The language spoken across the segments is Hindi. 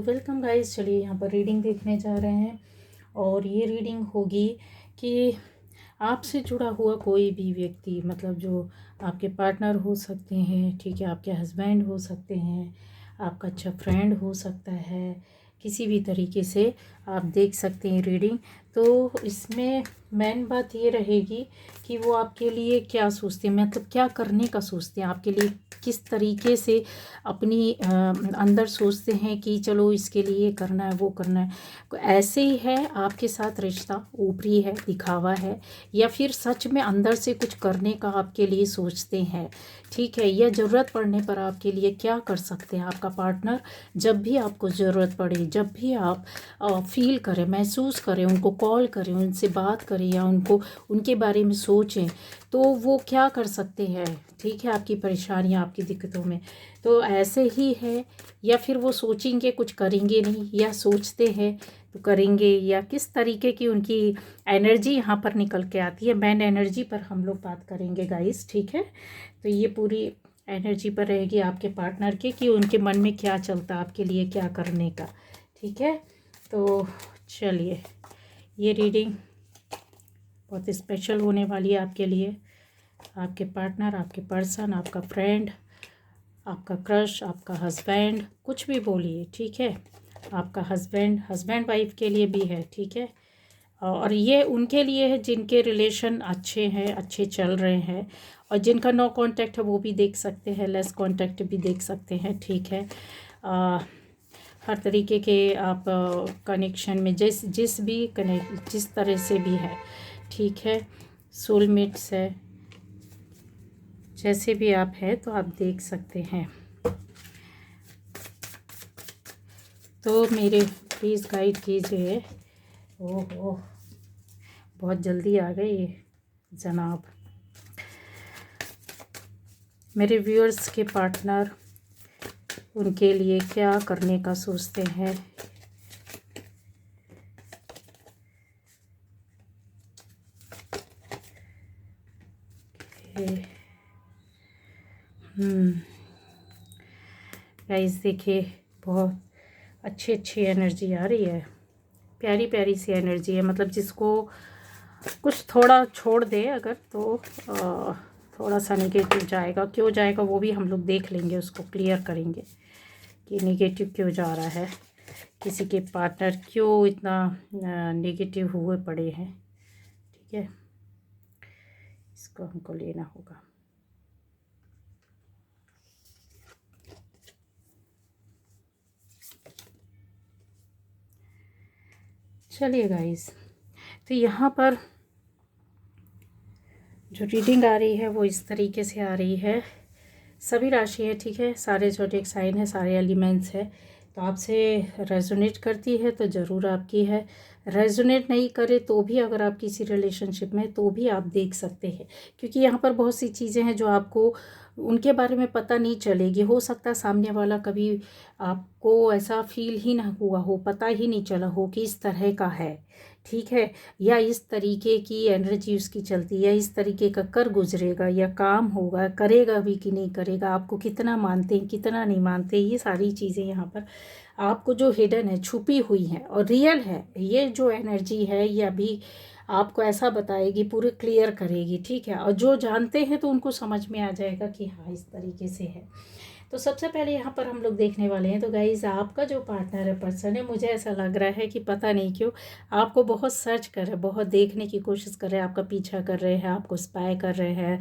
Welcome guys. चलिए यहाँ पर रीडिंग देखने जा रहे हैं और ये रीडिंग होगी कि आपसे जुड़ा हुआ कोई भी व्यक्ति, मतलब जो आपके पार्टनर हो सकते हैं, ठीक है, आपके हस्बैंड हो सकते हैं, आपका अच्छा फ्रेंड हो सकता है, किसी भी तरीके से आप देख सकते हैं रीडिंग। तो इसमें मेन बात ये रहेगी कि वो आपके लिए क्या सोचते हैं, मतलब क्या करने का सोचते हैं आपके लिए, किस तरीके से अपनी अंदर सोचते हैं कि चलो इसके लिए करना है, वो करना है। ऐसे ही है आपके साथ रिश्ता, ऊपरी है, दिखावा है, या फिर सच में अंदर से कुछ करने का आपके लिए सोचते हैं, ठीक है। या ज़रूरत पड़ने पर आपके लिए क्या कर सकते हैं आपका पार्टनर, जब भी आपको ज़रूरत पड़े, जब भी आप फील करें, महसूस करें, उनको कॉल करें, उनसे बात करें या उनको उनके बारे में सोचें, तो वो क्या कर सकते हैं, ठीक है, आपकी परेशानियाँ, आपकी दिक्कतों में। तो ऐसे ही है, या फिर वो सोचेंगे कुछ करेंगे नहीं, या सोचते हैं तो करेंगे, या किस तरीके की उनकी एनर्जी यहाँ पर निकल के आती है। मेन एनर्जी पर हम लोग बात करेंगे गाइस, ठीक है। तो ये पूरी एनर्जी पर रहेगी आपके पार्टनर के कि उनके मन में क्या चलता है आपके लिए, क्या करने का, ठीक है। तो चलिए, ये रीडिंग बहुत स्पेशल होने वाली है आपके लिए। आपके पार्टनर, आपके पर्सन, आपका फ्रेंड, आपका क्रश, आपका हस्बैंड, कुछ भी बोलिए, ठीक है। आपका हस्बैंड वाइफ के लिए भी है, ठीक है। और ये उनके लिए है जिनके रिलेशन अच्छे हैं, अच्छे चल रहे हैं, और जिनका नो कांटेक्ट है वो भी देख सकते हैं, लेस कांटेक्ट भी देख सकते हैं, ठीक है। हर तरीके के आप कनेक्शन में जिस तरह से भी है, ठीक है। सोलमेट्स है, जैसे भी आप हैं तो आप देख सकते हैं। तो मेरे प्लीज़ गाइड कीजिए। ओह ओह, बहुत जल्दी आ गए जनाब। मेरे व्यूअर्स के पार्टनर, उनके लिए क्या करने का सोचते हैं। गाइस देखिए, बहुत अच्छी अच्छी एनर्जी आ रही है, प्यारी प्यारी सी एनर्जी है। मतलब जिसको कुछ थोड़ा छोड़ दे अगर, तो थोड़ा सा निगेटिव जाएगा, क्यों जाएगा वो भी हम लोग देख लेंगे, उसको क्लियर करेंगे कि निगेटिव क्यों जा रहा है, किसी के पार्टनर क्यों इतना निगेटिव हुए पड़े हैं, ठीक है। इसको हमको लेना होगा। चलिए गाइस, तो यहाँ पर जो रीडिंग आ रही है वो इस तरीके से आ रही है। सभी राशि है, ठीक है, सारे ज़ोडिएक साइन है, सारे एलिमेंट्स है। तो आपसे रेजोनेट करती है तो ज़रूर आपकी है, रेजोनेट नहीं करे तो भी अगर आप किसी रिलेशनशिप में, तो भी आप देख सकते हैं, क्योंकि यहाँ पर बहुत सी चीज़ें हैं जो आपको उनके बारे में पता नहीं चलेगी। हो सकता है सामने वाला कभी आपको ऐसा फील ही ना हुआ हो, पता ही नहीं चला हो कि इस तरह का है, ठीक है, या इस तरीके की एनर्जी उसकी चलती है, या इस तरीके का कर गुजरेगा, या काम होगा, करेगा भी कि नहीं करेगा, आपको कितना मानते हैं, कितना नहीं मानते, ये सारी चीज़ें यहाँ पर आपको जो हिडन है, छुपी हुई हैं और रियल है। ये जो एनर्जी है ये अभी आपको ऐसा बताएगी, पूरे क्लियर करेगी, ठीक है। और जो जानते हैं तो उनको समझ में आ जाएगा कि हाँ इस तरीके से है। तो सबसे पहले यहाँ पर हम लोग देखने वाले हैं। तो गाइज़, आपका जो पार्टनर है, पर्सन है, मुझे ऐसा लग रहा है कि पता नहीं क्यों आपको बहुत सर्च कर रहे हैं, बहुत देखने की कोशिश कर रहे हैं, आपका पीछा कर रहे हैं, आपको स्पाई कर रहे हैं।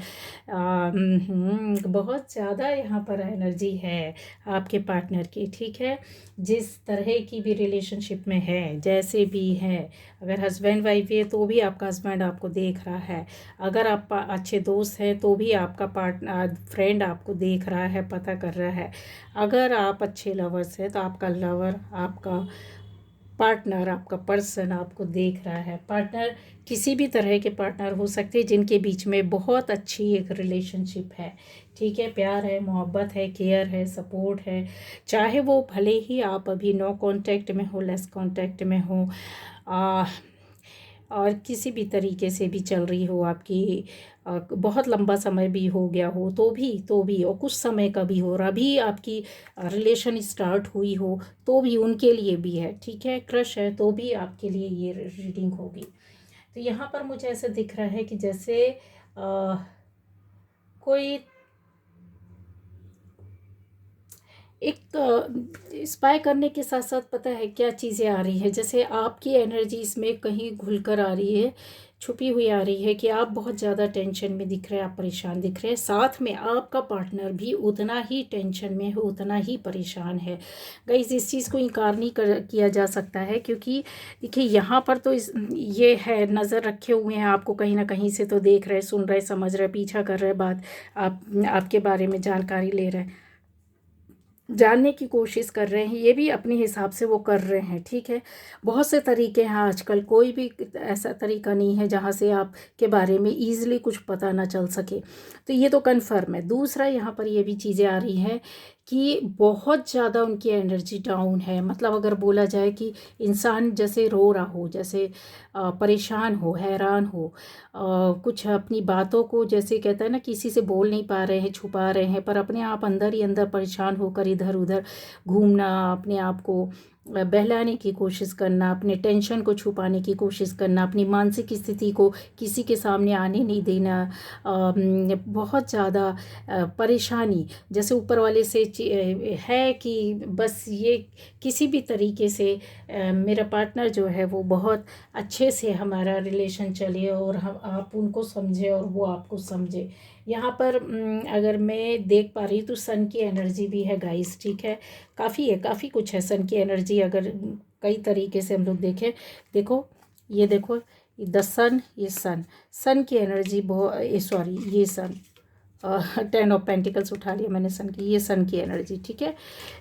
बहुत ज़्यादा यहाँ पर एनर्जी है आपके पार्टनर की, ठीक है। जिस तरह की भी रिलेशनशिप में है, जैसे भी है, अगर हस्बैंड वाइफ है तो भी आपका हस्बैंड आपको देख रहा है, अगर आप अच्छे दोस्त हैं तो भी आपका पार्टनर फ्रेंड आपको देख रहा है, पता कर रहा है। अगर आप अच्छे लवर्स हैं तो आपका लवर, आपका पार्टनर, आपका पर्सन आपको देख रहा है। पार्टनर किसी भी तरह के पार्टनर हो सकते हैं जिनके बीच में बहुत अच्छी एक रिलेशनशिप है, ठीक है, प्यार है, मोहब्बत है, केयर है, सपोर्ट है। चाहे वो भले ही आप अभी नो कांटेक्ट में हो, लेस कांटेक्ट में हो, और किसी भी तरीके से भी चल रही हो आपकी, बहुत लंबा समय भी हो गया हो तो भी और कुछ समय का भी हो, और अभी आपकी रिलेशन स्टार्ट हुई हो तो भी उनके लिए भी है, ठीक है, क्रश है तो भी आपके लिए ये रीडिंग होगी। तो यहाँ पर मुझे ऐसा दिख रहा है कि जैसे कोई एक स्पाई करने के साथ साथ पता है क्या चीज़ें आ रही है, जैसे आपकी एनर्जी इसमें कहीं घुल कर आ रही है, छुपी हुई आ रही है कि आप बहुत ज़्यादा टेंशन में दिख रहे हैं, आप परेशान दिख रहे हैं, साथ में आपका पार्टनर भी उतना ही टेंशन में है, उतना ही परेशान है। गाइस इस चीज़ को इनकार नहीं किया जा सकता है, क्योंकि देखिए यहाँ पर तो ये है, नज़र रखे हुए हैं आपको, कहीं ना कहीं से तो देख रहे, सुन रहे, समझ रहे, पीछा कर रहे, बात आपके बारे में जानकारी ले रहे हैं, जानने की कोशिश कर रहे हैं, ये भी अपने हिसाब से वो कर रहे हैं, ठीक है। बहुत से तरीके हैं आजकल, कोई भी ऐसा तरीका नहीं है जहाँ से आपके बारे में ईज़िली कुछ पता ना चल सके, तो ये तो कन्फर्म है। दूसरा यहाँ पर ये भी चीज़ें आ रही हैं कि बहुत ज़्यादा उनकी एनर्जी डाउन है, मतलब अगर बोला जाए कि इंसान जैसे रो रहा हो, जैसे परेशान हो, हैरान हो, कुछ अपनी बातों को जैसे कहता है ना, किसी से बोल नहीं पा रहे हैं, छुपा रहे हैं, पर अपने आप अंदर ही अंदर परेशान होकर इधर उधर घूमना, अपने आप को बहलाने की कोशिश करना, अपने टेंशन को छुपाने की कोशिश करना, अपनी मानसिक स्थिति को किसी के सामने आने नहीं देना, बहुत ज़्यादा परेशानी, जैसे ऊपर वाले से है कि बस ये किसी भी तरीके से मेरा पार्टनर जो है वो बहुत अच्छे से हमारा रिलेशन चले, और हम आप उनको समझे और वो आपको समझे। यहाँ पर अगर मैं देख पा रही हूँ तो सन की एनर्जी भी है गाइस, ठीक है, काफ़ी है, काफ़ी कुछ है सन की एनर्जी, अगर कई तरीके से हम लोग देखें। देखो, ये देखो, द सन, ये सन की एनर्जी बहुत, सॉरी ये सन, 10 ऑफ पेंटिकल्स उठा लिया मैंने सन की, ये सन की एनर्जी, ठीक है,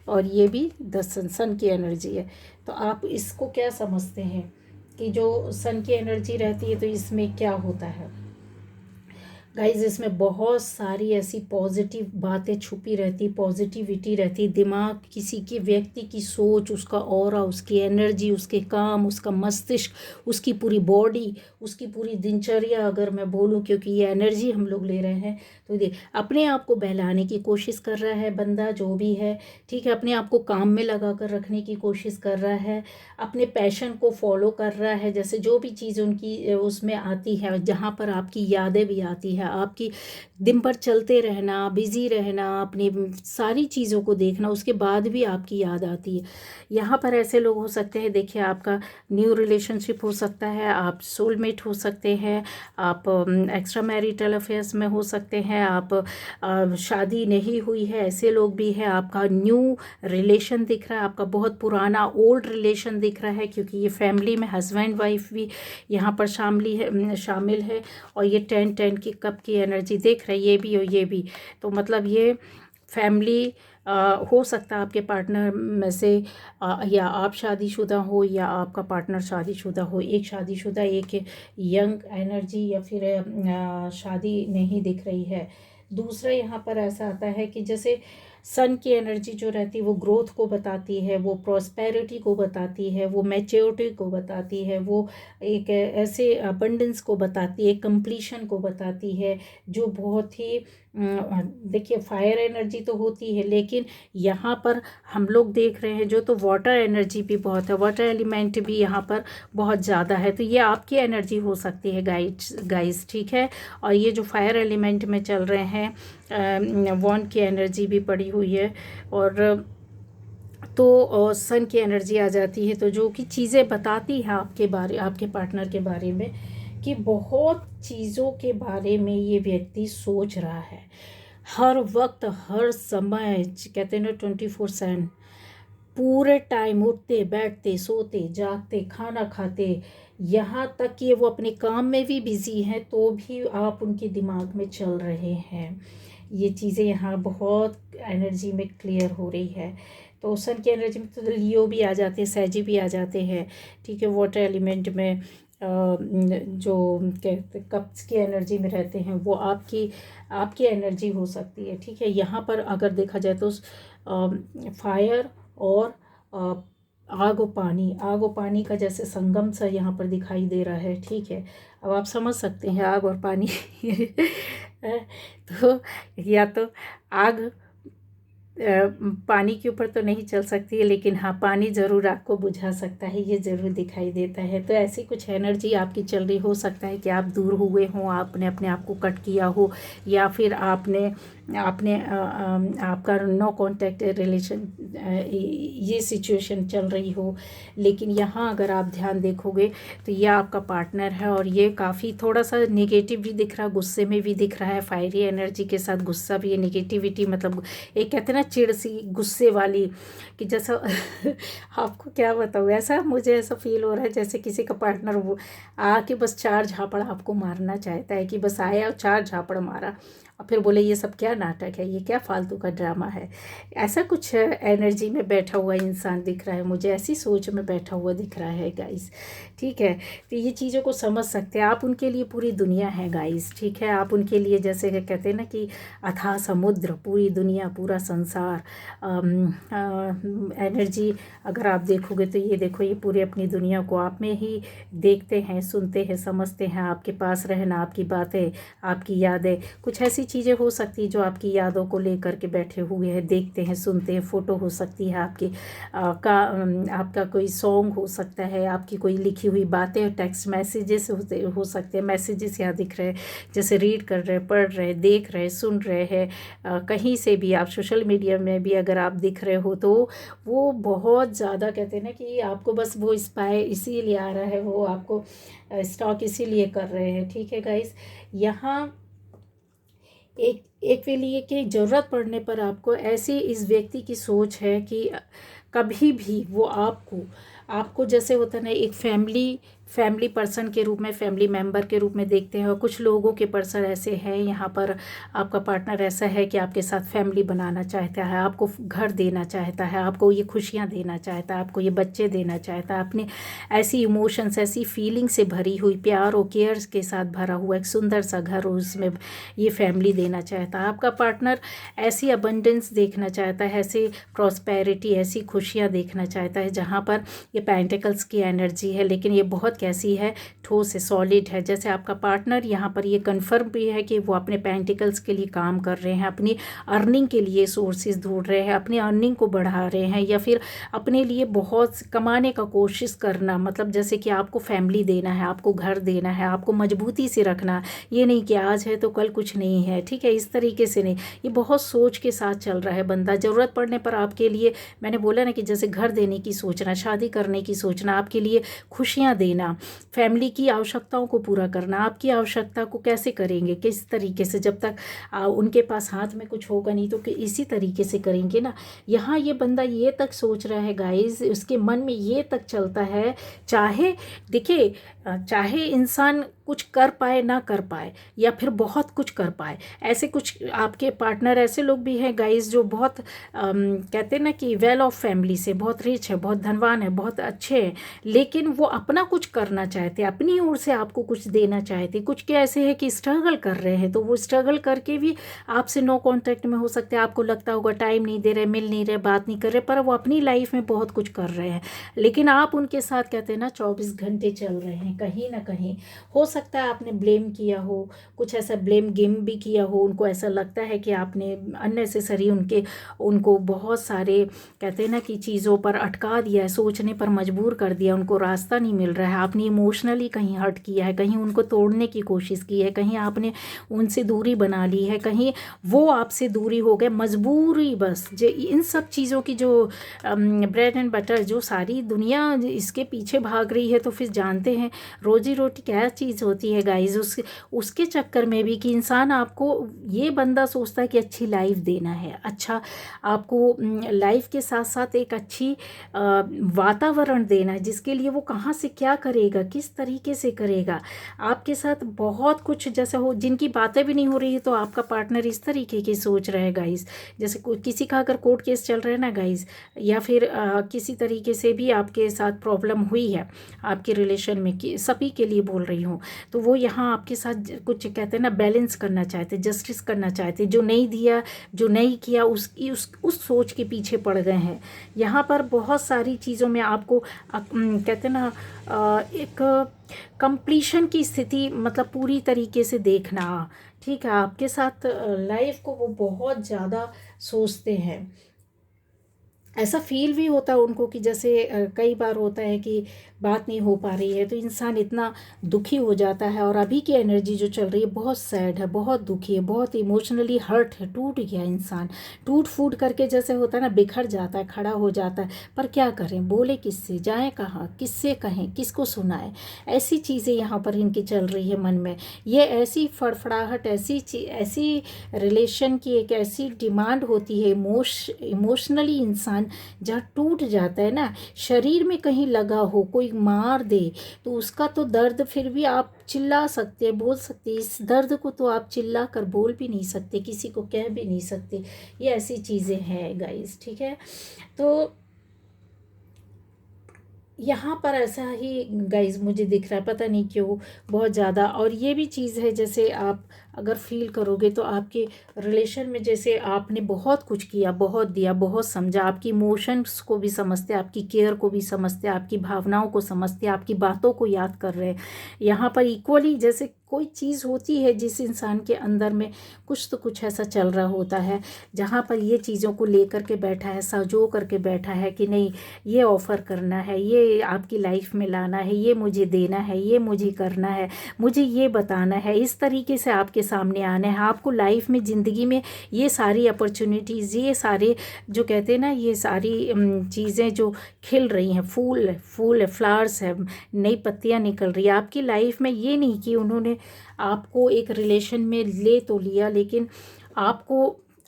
और ये भी द सन की एनर्जी है। तो आप इसको क्या समझते हैं कि जो सन की एनर्जी रहती है तो इसमें क्या होता है गाइज, इसमें बहुत सारी ऐसी पॉजिटिव बातें छुपी रहती, पॉजिटिविटी रहती, दिमाग, किसी की व्यक्ति की सोच, उसका ऑरा, उसकी एनर्जी, उसके काम, उसका मस्तिष्क, उसकी पूरी बॉडी, उसकी पूरी दिनचर्या, अगर मैं बोलूँ, क्योंकि ये एनर्जी हम लोग ले रहे हैं, तो ये अपने आप को बहलाने की कोशिश कर रहा है बंदा जो भी है, ठीक है, अपने आप को काम में लगा कर रखने की कोशिश कर रहा है, अपने पैशन को फॉलो कर रहा है, जैसे जो भी चीज़ उनकी उसमें आती है, जहाँ पर आपकी यादें भी आती है, आपकी दिन भर चलते रहना, बिजी रहना, अपनी सारी चीज़ों को देखना, उसके बाद भी आपकी याद आती है। यहाँ पर ऐसे लोग हो सकते हैं, देखिए, आपका न्यू रिलेशनशिप हो सकता है, आप सोलमेट हो सकते हैं, आप एक्स्ट्रा मैरिटल अफेयर्स में हो सकते हैं, आप शादी नहीं हुई है ऐसे लोग भी हैं, आपका न्यू रिलेशन दिख रहा है, आपका बहुत पुराना ओल्ड रिलेशन दिख रहा है, क्योंकि ये फैमिली में हस्बैंड वाइफ भी यहाँ पर शामिल है, और ये 10 की कप की एनर्जी देख रहे हैं, ये भी और ये भी, तो मतलब ये फैमिली हो सकता है आपके पार्टनर में से, या आप शादीशुदा हो या आपका पार्टनर शादीशुदा हो, एक शादीशुदा, एक यंग एनर्जी, या फिर शादी नहीं दिख रही है। दूसरा यहाँ पर ऐसा आता है कि जैसे सन की एनर्जी जो रहती है वो ग्रोथ को बताती है, वो प्रॉस्पेरिटी को बताती है, वो मैच्योरिटी को बताती है, वो एक ऐसे अबंडेंस को बताती है, कंप्लीशन को बताती है, जो बहुत ही देखिए, फायर एनर्जी तो होती है, लेकिन यहाँ पर हम लोग देख रहे हैं जो, तो वाटर एनर्जी भी बहुत है, वाटर एलिमेंट भी यहाँ पर बहुत ज़्यादा है, तो ये आपकी एनर्जी हो सकती है गाइस, ठीक है। और ये जो फायर एलिमेंट में चल रहे हैं, वॉन्ड की एनर्जी भी पड़ी हुई है, और तो सन की एनर्जी आ जाती है, तो जो कि चीज़ें बताती है आपके पार्टनर के बारे में, कि बहुत चीज़ों के बारे में ये व्यक्ति सोच रहा है, हर वक्त, हर समय, कहते हैं ना 24/7, पूरे टाइम, उठते बैठते, सोते जागते, खाना खाते, यहाँ तक कि वो अपने काम में भी बिजी हैं, तो भी आप उनके दिमाग में चल रहे हैं। ये चीज़ें यहाँ बहुत एनर्जी में क्लियर हो रही है। तो सन की एनर्जी में तो लियो भी आ जाते हैं, सैजी भी आ जाते हैं, ठीक है। वाटर एलिमेंट में जो कहते कप्स की एनर्जी में रहते हैं, वो आपकी एनर्जी हो सकती है, ठीक है। यहाँ पर अगर देखा जाए तो फायर और आग और पानी का जैसे संगम सा यहाँ पर दिखाई दे रहा है। ठीक है, अब आप समझ सकते हैं आग और पानी तो या तो आग पानी के ऊपर तो नहीं चल सकती है, लेकिन हाँ पानी ज़रूर आपको बुझा सकता है, ये ज़रूर दिखाई देता है। तो ऐसी कुछ एनर्जी आपकी चल रही, हो सकता है कि आप दूर हुए हों, आपने अपने आप को कट किया हो, या फिर आपने आपका नो कांटेक्ट रिलेशन, ये सिचुएशन चल रही हो। लेकिन यहाँ अगर आप ध्यान देखोगे तो ये आपका पार्टनर है, और ये काफ़ी थोड़ा सा नेगेटिव भी दिख रहा, गुस्से में भी दिख रहा है, फायरी एनर्जी के साथ गुस्सा भी है, नेगेटिविटी मतलब एक कहते हैं ना चिड़ सी गुस्से वाली, कि जैसा आपको क्या बताऊँ, ऐसा मुझे ऐसा फील हो रहा है जैसे किसी का पार्टनर वो आके बस 4 झापड़ आपको मारना चाहता है, कि बस आया और 4 झापड़ मारा और फिर बोले ये सब क्या नाटक है, ये क्या फालतू का ड्रामा है। ऐसा कुछ एनर्जी में बैठा हुआ इंसान दिख रहा है मुझे, ऐसी सोच में बैठा हुआ दिख रहा है गाइस। ठीक है, तो ये चीज़ों को समझ सकते हैं आप, उनके लिए पूरी दुनिया है गाइस। ठीक है, आप उनके लिए जैसे कहते हैं ना कि अथाह समुद्र, पूरी दुनिया, पूरा संसार। एनर्जी अगर आप देखोगे तो ये देखो, ये पूरी अपनी दुनिया को आप में ही देखते हैं, सुनते हैं, समझते हैं, आपके पास रहना, आपकी बातें, आपकी यादें, कुछ ऐसी चीज़ें हो सकती है जो आपकी यादों को लेकर के बैठे हुए हैं, देखते हैं, सुनते हैं। फ़ोटो हो सकती है आपकी, आपका कोई सॉन्ग हो सकता है, आपकी कोई लिखी हुई बातें, टेक्स्ट मैसेजेस हो सकते हैं, मैसेजेस यहाँ दिख रहे हैं, जैसे रीड कर रहे हैं, पढ़ रहे हैं, देख रहे हैं, सुन रहे हैं। कहीं से भी आप सोशल मीडिया में भी अगर आप दिख रहे हो तो वो बहुत ज़्यादा कहते हैं ना कि आपको बस वो स्पाई इसीलिए आ रहा है, वो आपको स्टॉक इसीलिए कर रहे हैं। ठीक है गाइस, यहाँ एक के लिए कि ज़रूरत पड़ने पर आपको ऐसी इस व्यक्ति की सोच है कि कभी भी वो आपको जैसे होता है ना, एक फैमिली पर्सन के रूप में, फैमिली मेंबर के रूप में देखते हैं। और कुछ लोगों के पर्सन ऐसे हैं यहाँ पर, आपका पार्टनर ऐसा है कि आपके साथ फैमिली बनाना चाहता है, आपको घर देना चाहता है, आपको ये खुशियाँ देना चाहता है, आपको ये बच्चे देना चाहता है, अपने ऐसी इमोशंस, ऐसी फीलिंग से भरी हुई, प्यार और केयर्स के साथ भरा हुआ एक सुंदर सा घर, उसमें ये फैमिली देना चाहता है। आपका पार्टनर ऐसी अबंडेंस देखना चाहता है, ऐसी प्रॉस्पेरिटी, ऐसी खुशियाँ देखना चाहता है, जहाँ पर ये पेंटिकल्स की एनर्जी है, लेकिन ये बहुत कैसी है, ठोस है, सॉलिड है। जैसे आपका पार्टनर यहाँ पर ये कन्फर्म भी है कि वो अपने पेंटिकल्स के लिए काम कर रहे हैं, अपनी अर्निंग के लिए सोर्सेज ढूंढ रहे हैं, अपनी अर्निंग को बढ़ा रहे हैं, या फिर अपने लिए बहुत कमाने का कोशिश करना, मतलब जैसे कि आपको फैमिली देना है, आपको घर देना है, आपको मजबूती से रखना, ये नहीं कि आज है तो कल कुछ नहीं है। ठीक है, इस तरीके से नहीं, ये बहुत सोच के साथ चल रहा है बंदा। ज़रूरत पड़ने पर आपके लिए, मैंने बोला ना कि जैसे घर देने की सोचना, शादी करने की सोचना, आपके लिए खुशियाँ देना, फैमिली की आवश्यकताओं को पूरा करना। आपकी आवश्यकता को कैसे करेंगे, किस तरीके से, जब तक उनके पास हाथ में कुछ होगा नहीं तो इसी तरीके से करेंगे ना। यहाँ ये बंदा ये तक सोच रहा है गाइस, उसके मन में ये तक चलता है, चाहे देखिए, चाहे इंसान कुछ कर पाए ना कर पाए, या फिर बहुत कुछ कर पाए, ऐसे कुछ आपके पार्टनर ऐसे लोग भी हैं गाइस जो बहुत कहते हैं ना कि वेल ऑफ फैमिली से, बहुत रिच है, बहुत धनवान है, बहुत अच्छे हैं, लेकिन वो अपना कुछ करना चाहते, अपनी ओर से आपको कुछ देना चाहते। कुछ के ऐसे है कि स्ट्रगल कर रहे हैं, तो वो स्ट्रगल करके भी आपसे नो कॉन्टैक्ट में हो सकते हैं, आपको लगता होगा टाइम नहीं दे रहे, मिल नहीं रहे, बात नहीं कर रहे, पर वो अपनी लाइफ में बहुत कुछ कर रहे हैं, लेकिन आप उनके साथ कहते हैं ना 24 घंटे चल रहे हैं। कहीं ना कहीं हो सकता है आपने ब्लेम किया हो, कुछ ऐसा ब्लेम गेम भी किया हो, उनको ऐसा लगता है कि आपने अननेसेसरी उनको बहुत सारे कहते हैं ना कि चीज़ों पर अटका दिया है, सोचने पर मजबूर कर दिया, उनको रास्ता नहीं मिल रहा है, आपने इमोशनली कहीं हर्ट किया है, कहीं उनको तोड़ने की कोशिश की है, कहीं आपने उनसे दूरी बना ली है, कहीं वो आपसे दूरी हो गए, मजबूरी बस। जो इन सब चीज़ों की जो ब्रेड एंड बटर, जो सारी दुनिया इसके पीछे भाग रही है, तो फिर जानते हैं रोजी रोटी क्या चीज़ होती है गाइस। उसके चक्कर में भी कि इंसान आपको, ये बंदा सोचता है कि अच्छी लाइफ देना है, अच्छा आपको लाइफ के साथ साथ एक अच्छी वातावरण देना है, जिसके लिए वो कहाँ से क्या करे करेगा, किस तरीके से करेगा आपके साथ। बहुत कुछ जैसे हो, जिनकी बातें भी नहीं हो रही है तो आपका पार्टनर इस तरीके की सोच रहा है गाइस। जैसे किसी का अगर कोर्ट केस चल रहा है ना गाइस, या फिर किसी तरीके से भी आपके साथ प्रॉब्लम हुई है आपके रिलेशन में, कि सभी के लिए बोल रही हूँ, तो वो यहाँ आपके साथ कुछ कहते हैं ना बैलेंस करना चाहते, जस्टिस करना चाहते, जो नहीं दिया, जो नहीं किया, उसकी उस सोच के पीछे पड़ गए हैं। यहाँ पर बहुत सारी चीज़ों में आपको कहते हैं ना एक कंप्लीशन की स्थिति, मतलब पूरी तरीके से देखना, ठीक है। आपके साथ लाइफ को वो बहुत ज़्यादा सोचते हैं। ऐसा फील भी होता है उनको कि जैसे कई बार होता है कि बात नहीं हो पा रही है तो इंसान इतना दुखी हो जाता है। और अभी की एनर्जी जो चल रही है बहुत सैड है, बहुत दुखी है, बहुत इमोशनली हर्ट है, टूट गया इंसान, टूट फूट करके जैसे होता है ना, बिखर जाता है, खड़ा हो जाता है। पर क्या करें, बोले किससे, जाएं कहाँ, किससे कहें, किसको सुनाएं। ऐसी चीज़ें यहाँ पर इनकी चल रही है मन में। ये ऐसी फड़फड़ाहट, ऐसी रिलेशन की एक ऐसी डिमांड होती है, इमोशनली इंसान जहाँ टूट जाता है ना, शरीर में कहीं लगा हो, कोई मार दे तो उसका तो दर्द फिर भी आप चिल्ला सकते हैं, बोल सकते हैं। इस दर्द को तो आप चिल्ला कर बोल भी नहीं सकते, किसी को कह भी नहीं सकते। ये ऐसी चीज़ें हैं गाइस, ठीक है। तो यहाँ पर ऐसा ही गाइज मुझे दिख रहा है, पता नहीं क्यों बहुत ज़्यादा। और ये भी चीज़ है, जैसे आप अगर फील करोगे तो आपके रिलेशन में जैसे आपने बहुत कुछ किया, बहुत दिया, बहुत समझा, आपकी इमोशंस को भी समझते, आपकी केयर को भी समझते, आपकी भावनाओं को समझते, आपकी बातों को याद कर रहे हैं। यहाँ पर इक्वली जैसे कोई चीज़ होती है जिस इंसान के अंदर में कुछ तो कुछ ऐसा चल रहा होता है, जहाँ पर ये चीज़ों को लेकर के बैठा है, सजो करके बैठा है कि नहीं ये ऑफ़र करना है, ये आपकी लाइफ में लाना है, ये मुझे देना है, ये मुझे करना है, मुझे ये बताना है, इस तरीके से आपके सामने आना है। आपको लाइफ में, ज़िंदगी में ये सारी अपॉर्चुनिटीज़, ये सारे जो कहते हैं ना, ये सारी चीज़ें जो खिल रही हैं, फूल है, फ्लावर्स है, नई पत्तियां निकल रही है आपकी लाइफ में। ये नहीं कि उन्होंने आपको एक रिलेशन में ले तो लिया, लेकिन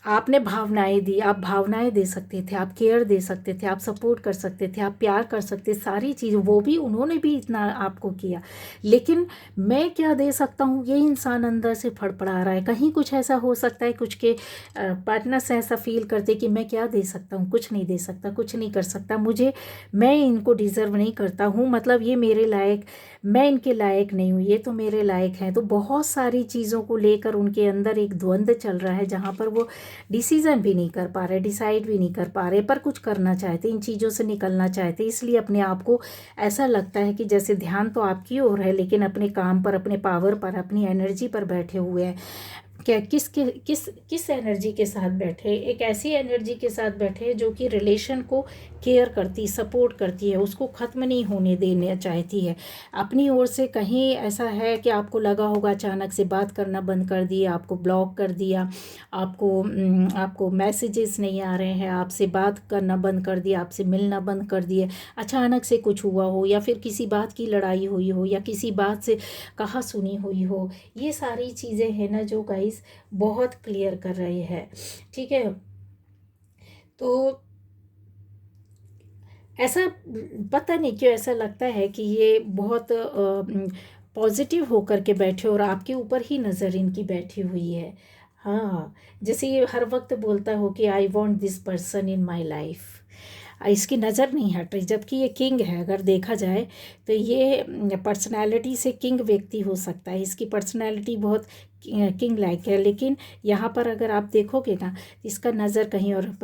आपने भावनाएं दी, आप भावनाएं दे सकते थे, आप केयर दे सकते थे, आप सपोर्ट कर सकते थे, आप प्यार कर सकते, सारी चीज़ वो भी उन्होंने भी इतना आपको किया। लेकिन मैं क्या दे सकता हूँ, ये इंसान अंदर से फड़फड़ा रहा है। कहीं कुछ ऐसा हो सकता है, कुछ के पार्टनर्स ऐसा फील करते कि मैं क्या दे सकता हूँ, कुछ नहीं दे सकता, कुछ नहीं कर सकता, मैं इनको डिज़र्व नहीं करता हूँ, मतलब ये मेरे लायक, मैं इनके लायक नहीं हूँ, ये तो मेरे लायक हैं। तो बहुत सारी चीज़ों को लेकर उनके अंदर एक द्वंद्व चल रहा है, जहाँ पर वो डिसीज़न भी नहीं कर पा रहे, डिसाइड भी नहीं कर पा रहे, पर कुछ करना चाहते, इन चीज़ों से निकलना चाहते। इसलिए अपने आप को ऐसा लगता है कि जैसे ध्यान तो आपकी ओर है, लेकिन अपने काम पर, अपने पावर पर, अपनी एनर्जी पर बैठे हुए हैं। क्या किस एनर्जी के साथ बैठे, एक ऐसी एनर्जी के साथ बैठे जो कि रिलेशन को केयर करती, सपोर्ट करती है, उसको ख़त्म नहीं होने देना चाहती है। अपनी ओर से कहीं ऐसा है कि आपको लगा होगा अचानक से बात करना बंद कर दिया, आपको ब्लॉक कर दिया, आपको मैसेजेस नहीं आ रहे हैं, आपसे बात करना बंद कर दिया, आपसे मिलना बंद कर दिए, अचानक से कुछ हुआ हो, या फिर किसी बात की लड़ाई हुई हो, या किसी बात से कहा सुनी हुई हो। ये सारी चीज़ें हैं ना जो गाइस बहुत क्लियर कर रही है, ठीक है। तो ऐसा पता नहीं क्यों ऐसा लगता है कि ये बहुत पॉजिटिव होकर के बैठे और आपके ऊपर ही नज़र इनकी बैठी हुई है। हाँ, जैसे ये हर वक्त बोलता हो कि I want this person in my life, इसकी नज़र नहीं हट रही, जबकि ये किंग है। अगर देखा जाए तो ये पर्सनालिटी से किंग व्यक्ति हो सकता है, इसकी पर्सनालिटी बहुत किंग लाइक है, लेकिन यहाँ पर अगर आप देखोगे ना, इसका नज़र कहीं और।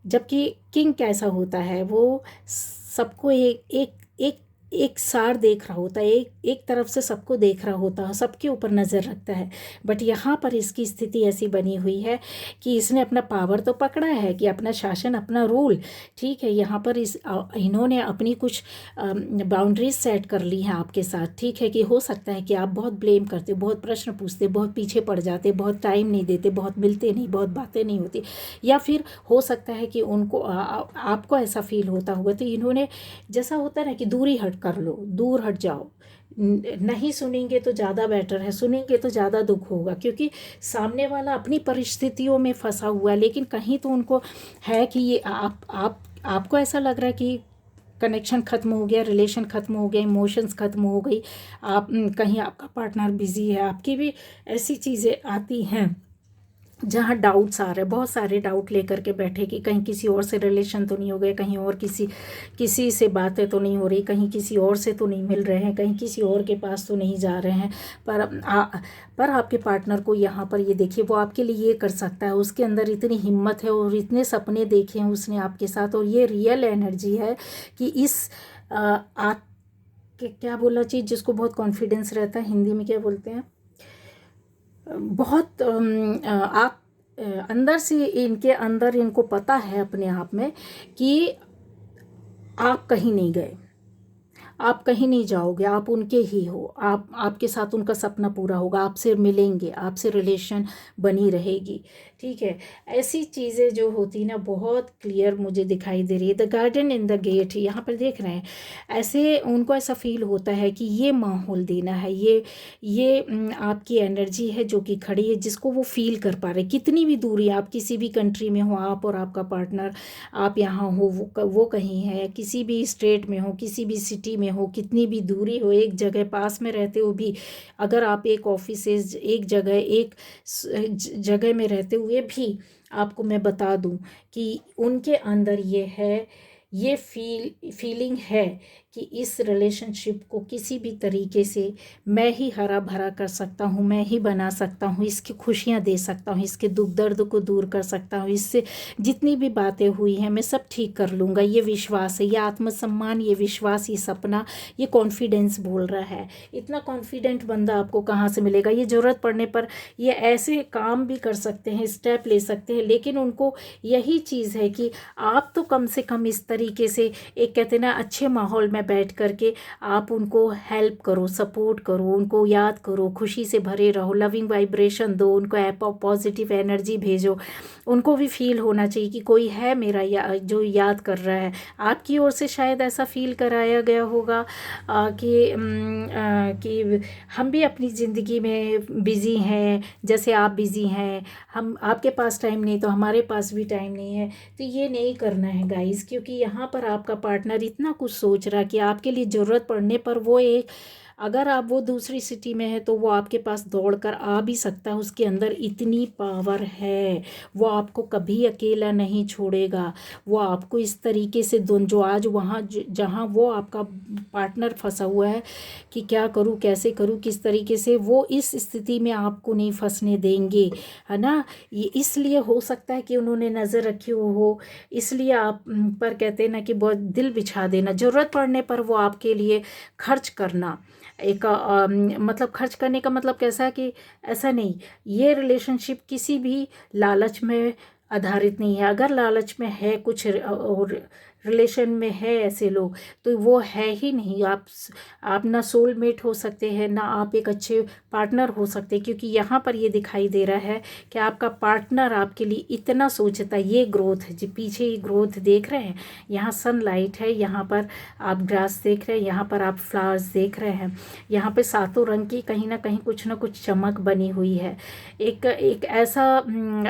जबकि किंग कैसा होता है, वो सबको एक एक सार देख रहा होता है, एक तरफ से सबको देख रहा होता है, सबके ऊपर नज़र रखता है। बट यहाँ पर इसकी स्थिति ऐसी बनी हुई है कि इसने अपना पावर तो पकड़ा है, कि अपना शासन, अपना रूल, ठीक है। यहाँ पर इन्होंने अपनी कुछ बाउंड्रीज सेट कर ली हैं आपके साथ, ठीक है। कि हो सकता है कि आप बहुत ब्लेम करते, बहुत प्रश्न पूछते, बहुत पीछे पड़ जाते, बहुत टाइम नहीं देते, बहुत मिलते नहीं, बहुत बातें नहीं होती, या फिर हो सकता है कि उनको आपको ऐसा फील होता होगा। तो इन्होंने, जैसा होता है ना कि दूरी हट कर लो, दूर हट जाओ, नहीं सुनेंगे तो ज़्यादा बेटर है, सुनेंगे तो ज़्यादा दुख होगा, क्योंकि सामने वाला अपनी परिस्थितियों में फंसा हुआ है। लेकिन कहीं तो उनको है कि ये आपको ऐसा लग रहा है कि कनेक्शन ख़त्म हो गया, रिलेशन ख़त्म हो गया, इमोशंस ख़त्म हो गई, आप कहीं आपका पार्टनर बिज़ी है, आपकी भी ऐसी चीज़ें आती हैं जहाँ डाउट्स आ रहे हैं, बहुत सारे डाउट लेकर के बैठे कि कहीं किसी और से रिलेशन तो नहीं हो गए, कहीं और किसी से बातें तो नहीं हो रही, कहीं किसी और से तो नहीं मिल रहे हैं, कहीं किसी और के पास तो नहीं जा रहे हैं। पर आपके पार्टनर को यहाँ पर ये देखिए, वो आपके लिए ये कर सकता है, उसके अंदर इतनी हिम्मत है और इतने सपने देखे हैं उसने आपके साथ, और ये रियल एनर्जी है कि आप क्या बोलना चाहिए, जिसको बहुत कॉन्फिडेंस रहता है, हिंदी में क्या बोलते हैं, बहुत आप अंदर से इनके अंदर इनको पता है अपने आप में कि आप कहीं नहीं गए, आप कहीं नहीं जाओगे, आप उनके ही हो, आपके साथ उनका सपना पूरा होगा, आपसे मिलेंगे, आपसे रिलेशन बनी रहेगी। ठीक है, ऐसी चीज़ें जो होती ना बहुत क्लियर मुझे दिखाई दे रही है। The garden in the gate, यहाँ पर देख रहे हैं, ऐसे उनको ऐसा फील होता है कि ये माहौल देना है, ये आपकी एनर्जी है जो कि खड़ी है, जिसको वो फील कर पा रहे। कितनी भी दूरी, आप किसी भी कंट्री में हो, आप और आपका पार्टनर, आप यहाँ हो, वो कहीं है, किसी भी स्टेट में हो, किसी भी सिटी में हो, कितनी भी दूरी हो, एक जगह पास में रहते हो भी, अगर आप एक ऑफिस से एक जगह में रहते हुए भी, आपको मैं बता दूं कि उनके अंदर ये है, ये फीलिंग है कि इस रिलेशनशिप को किसी भी तरीके से मैं ही हरा भरा कर सकता हूँ, मैं ही बना सकता हूँ, इसकी खुशियाँ दे सकता हूँ, इसके दुख दर्द को दूर कर सकता हूँ, इससे जितनी भी बातें हुई हैं मैं सब ठीक कर लूँगा। ये विश्वास है, ये आत्मसम्मान, ये विश्वास, ये सपना, ये कॉन्फिडेंस बोल रहा है। इतना कॉन्फिडेंट बंदा आपको कहाँ से मिलेगा? ये ज़रूरत पड़ने पर ये ऐसे काम भी कर सकते हैं, स्टेप ले सकते हैं, लेकिन उनको यही चीज़ है कि आप तो कम से कम इस तरीके से, एक कहते हैं ना, अच्छे माहौल में बैठ करके आप उनको हेल्प करो, सपोर्ट करो, उनको याद करो, खुशी से भरे रहो, लविंग वाइब्रेशन दो उनको, पॉजिटिव एनर्जी भेजो। उनको भी फील होना चाहिए कि कोई है मेरा जो याद कर रहा है। आपकी ओर से शायद ऐसा फील कराया गया होगा कि हम भी अपनी ज़िंदगी में बिज़ी हैं, जैसे आप बिज़ी हैं, हम आपके पास टाइम नहीं तो हमारे पास भी टाइम नहीं है। तो ये नहीं करना है गाइस, क्योंकि यहाँ पर आपका पार्टनर इतना कुछ सोच रहा है कि आपके लिए ज़रूरत पड़ने पर वो अगर आप वो दूसरी सिटी में है तो वो आपके पास दौड़ कर आ भी सकता है। उसके अंदर इतनी पावर है, वो आपको कभी अकेला नहीं छोड़ेगा। वो आपको इस तरीके से जो आज वहाँ जहाँ वो आपका पार्टनर फंसा हुआ है कि क्या करूँ, कैसे करूँ, किस तरीके से, वो इस स्थिति में आपको नहीं फंसने देंगे, है ना। ये इसलिए हो सकता है कि उन्होंने नज़र रखी हो, इसलिए आप पर कहते हैं ना कि बहुत दिल बिछा देना, ज़रूरत पड़ने पर वो आपके लिए खर्च करना। मतलब खर्च करने का मतलब कैसा है कि ऐसा नहीं, ये रिलेशनशिप किसी भी लालच में आधारित नहीं है। अगर लालच में है कुछ और रिलेशन में है ऐसे लोग, तो वो है ही नहीं। आप ना सोलमेट हो सकते हैं, ना आप एक अच्छे पार्टनर हो सकते, क्योंकि यहाँ पर ये दिखाई दे रहा है कि आपका पार्टनर आपके लिए इतना सोचता है। ये ग्रोथ है जो पीछे, ये ग्रोथ देख रहे हैं, यहाँ सनलाइट है, यहाँ पर आप ग्रास देख रहे हैं, यहाँ पर आप फ्लावर्स देख रहे हैं, यहाँ पे सातों रंग की कहीं ना कुछ चमक बनी हुई है। एक ऐसा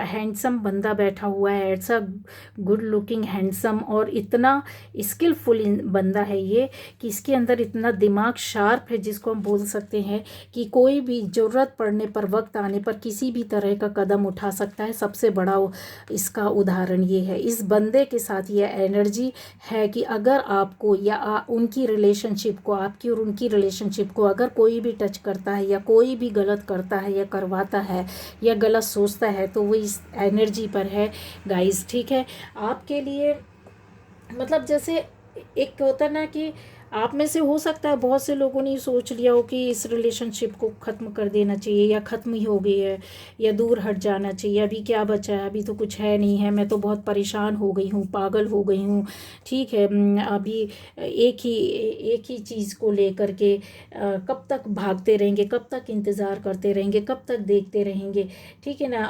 हैंडसम बंदा बैठा हुआ है, ऐसा गुड लुकिंग हैंडसम और इतना स्किलफुल बंदा है ये, कि इसके अंदर इतना दिमाग शार्प है, जिसको हम बोल सकते हैं कि कोई भी ज़रूरत पड़ने पर, वक्त आने पर किसी भी तरह का कदम उठा सकता है। सबसे बड़ा इसका उदाहरण ये है। इस बंदे के साथ ये एनर्जी है कि अगर आपको या उनकी रिलेशनशिप को, आपकी और उनकी रिलेशनशिप को अगर कोई भी टच करता है या कोई भी गलत करता है या करवाता है या गलत सोचता है, तो वो इस एनर्जी पर है गाइस। ठीक है, आपके लिए मतलब जैसे एक होता है ना कि आप में से हो सकता है बहुत से लोगों ने सोच लिया हो कि इस रिलेशनशिप को ख़त्म कर देना चाहिए, या ख़त्म ही हो गई है, या दूर हट जाना चाहिए, अभी क्या बचा है, अभी तो कुछ है नहीं है, मैं तो बहुत परेशान हो गई हूँ, पागल हो गई हूँ। ठीक है, अभी एक ही चीज़ को लेकर के कब तक भागते रहेंगे, कब तक इंतज़ार करते रहेंगे, कब तक देखते रहेंगे। ठीक है ना।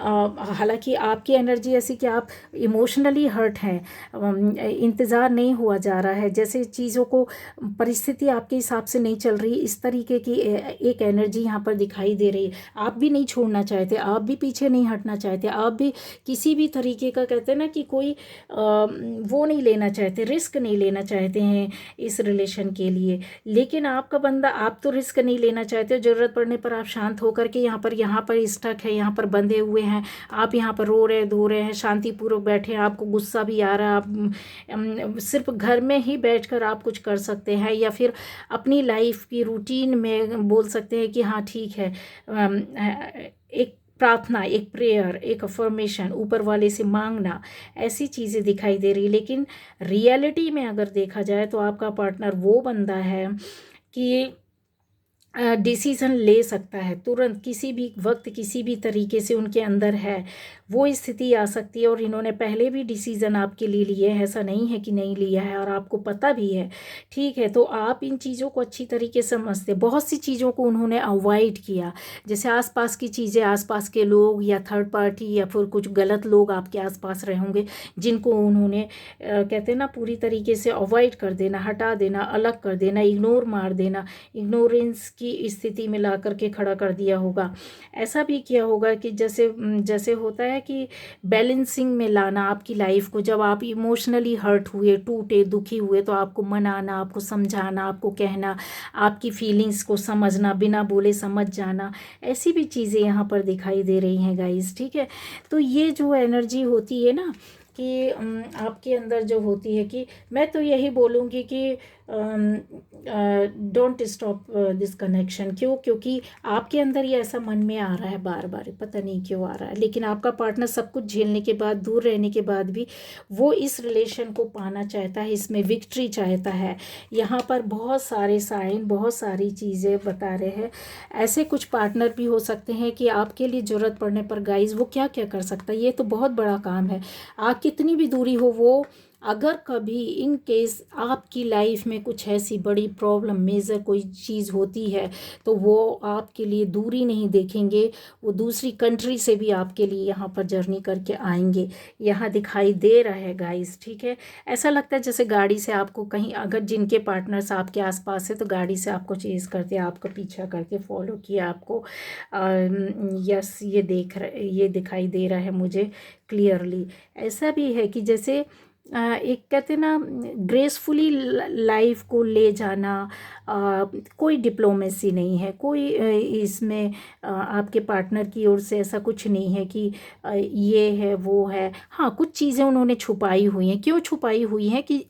हालांकि आपकी एनर्जी ऐसी कि आप इमोशनली हर्ट हैं, इंतज़ार नहीं हुआ जा रहा है, जैसे चीज़ों को परिस्थिति आपके हिसाब से नहीं चल रही, इस तरीके की एक एनर्जी यहाँ पर दिखाई दे रही है। आप भी नहीं छोड़ना चाहते, आप भी पीछे नहीं हटना चाहते, आप भी किसी भी तरीके का कहते हैं ना कि कोई वो नहीं लेना चाहते, रिस्क नहीं लेना चाहते हैं इस रिलेशन के लिए। लेकिन आपका बंदा, आप तो रिस्क नहीं लेना चाहते, ज़रूरत पड़ने पर आप शांत होकर के यहाँ पर स्टक है, यहाँ पर बंधे हुए हैं, आप यहाँ पर रो रहे धो रहे हैं, शांतिपूर्वक बैठे हैं, आपको गुस्सा भी आ रहा है, आप सिर्फ घर में ही बैठकर आप कुछ कर सकते हैं, या फिर अपनी लाइफ की रूटीन में बोल सकते हैं कि हाँ ठीक है, एक प्रार्थना, एक प्रेयर, एक अफर्मेशन ऊपर वाले से मांगना, ऐसी चीज़ें दिखाई दे रही। लेकिन रियलिटी में अगर देखा जाए तो आपका पार्टनर वो बंदा है कि डिसीज़न ले सकता है तुरंत, किसी भी वक्त, किसी भी तरीके से उनके अंदर है वो स्थिति आ सकती है। और इन्होंने पहले भी डिसीज़न आपके लिए लिए हैं, ऐसा नहीं है कि नहीं लिया है, और आपको पता भी है, ठीक है। तो आप इन चीज़ों को अच्छी तरीके से समझते, बहुत सी चीज़ों को उन्होंने अवॉइड किया, जैसे आसपास की चीज़ें, आसपास के लोग या थर्ड पार्टी या फिर कुछ गलत लोग आपके आसपास रहे होंगे, जिनको उन्होंने कहते हैं ना पूरी तरीके से अवॉइड कर देना, हटा देना, अलग कर देना, इग्नोर मार देना, इग्नोरेंस की स्थिति में ला करके खड़ा कर दिया होगा। ऐसा भी किया होगा कि जैसे जैसे होता है कि बैलेंसिंग में लाना आपकी लाइफ को, जब आप इमोशनली हर्ट हुए, टूटे, दुखी हुए, तो आपको मनाना, आपको समझाना, आपको कहना, आपकी फीलिंग्स को समझना, बिना बोले समझ जाना, ऐसी भी चीज़ें यहाँ पर दिखाई दे रही हैं गाइस, ठीक है। तो ये जो एनर्जी होती है ना कि आपके अंदर जो होती है, कि मैं तो यही बोलूँगी कि डोंट स्टॉप दिस कनेक्शन। क्यों? क्योंकि आपके अंदर ये ऐसा मन में आ रहा है बार बार, पता नहीं क्यों आ रहा है, लेकिन आपका पार्टनर सब कुछ झेलने के बाद, दूर रहने के बाद भी वो इस रिलेशन को पाना चाहता है, इसमें विक्ट्री चाहता है। यहाँ पर बहुत सारे साइन, बहुत सारी चीज़ें बता रहे हैं। ऐसे कुछ पार्टनर भी हो सकते हैं कि आपके लिए ज़रूरत पड़ने पर गाइस वो क्या क्या कर सकता है, ये तो बहुत बड़ा काम है। आप कितनी भी दूरी हो, वो अगर कभी इन केस आपकी लाइफ में कुछ ऐसी बड़ी प्रॉब्लम, मेजर कोई चीज़ होती है, तो वो आपके लिए दूरी नहीं देखेंगे, वो दूसरी कंट्री से भी आपके लिए यहाँ पर जर्नी करके आएंगे, यहाँ दिखाई दे रहा है गाइस, ठीक है। ऐसा लगता है जैसे गाड़ी से आपको कहीं, अगर जिनके पार्टनर्स आपके आसपास है तो गाड़ी से आपको चेज़ करते, आपका पीछा करके फॉलो किया आपको। यस, ये दिखाई दे रहा है मुझे क्लियरली। ऐसा भी है कि जैसे एक कहते हैं ना ग्रेसफुली लाइफ को ले जाना, कोई डिप्लोमेसी नहीं है, कोई इसमें आपके पार्टनर की ओर से ऐसा कुछ नहीं है कि ये है वो है। हाँ, कुछ चीज़ें उन्होंने छुपाई हुई हैं। क्यों छुपाई हुई हैं? कि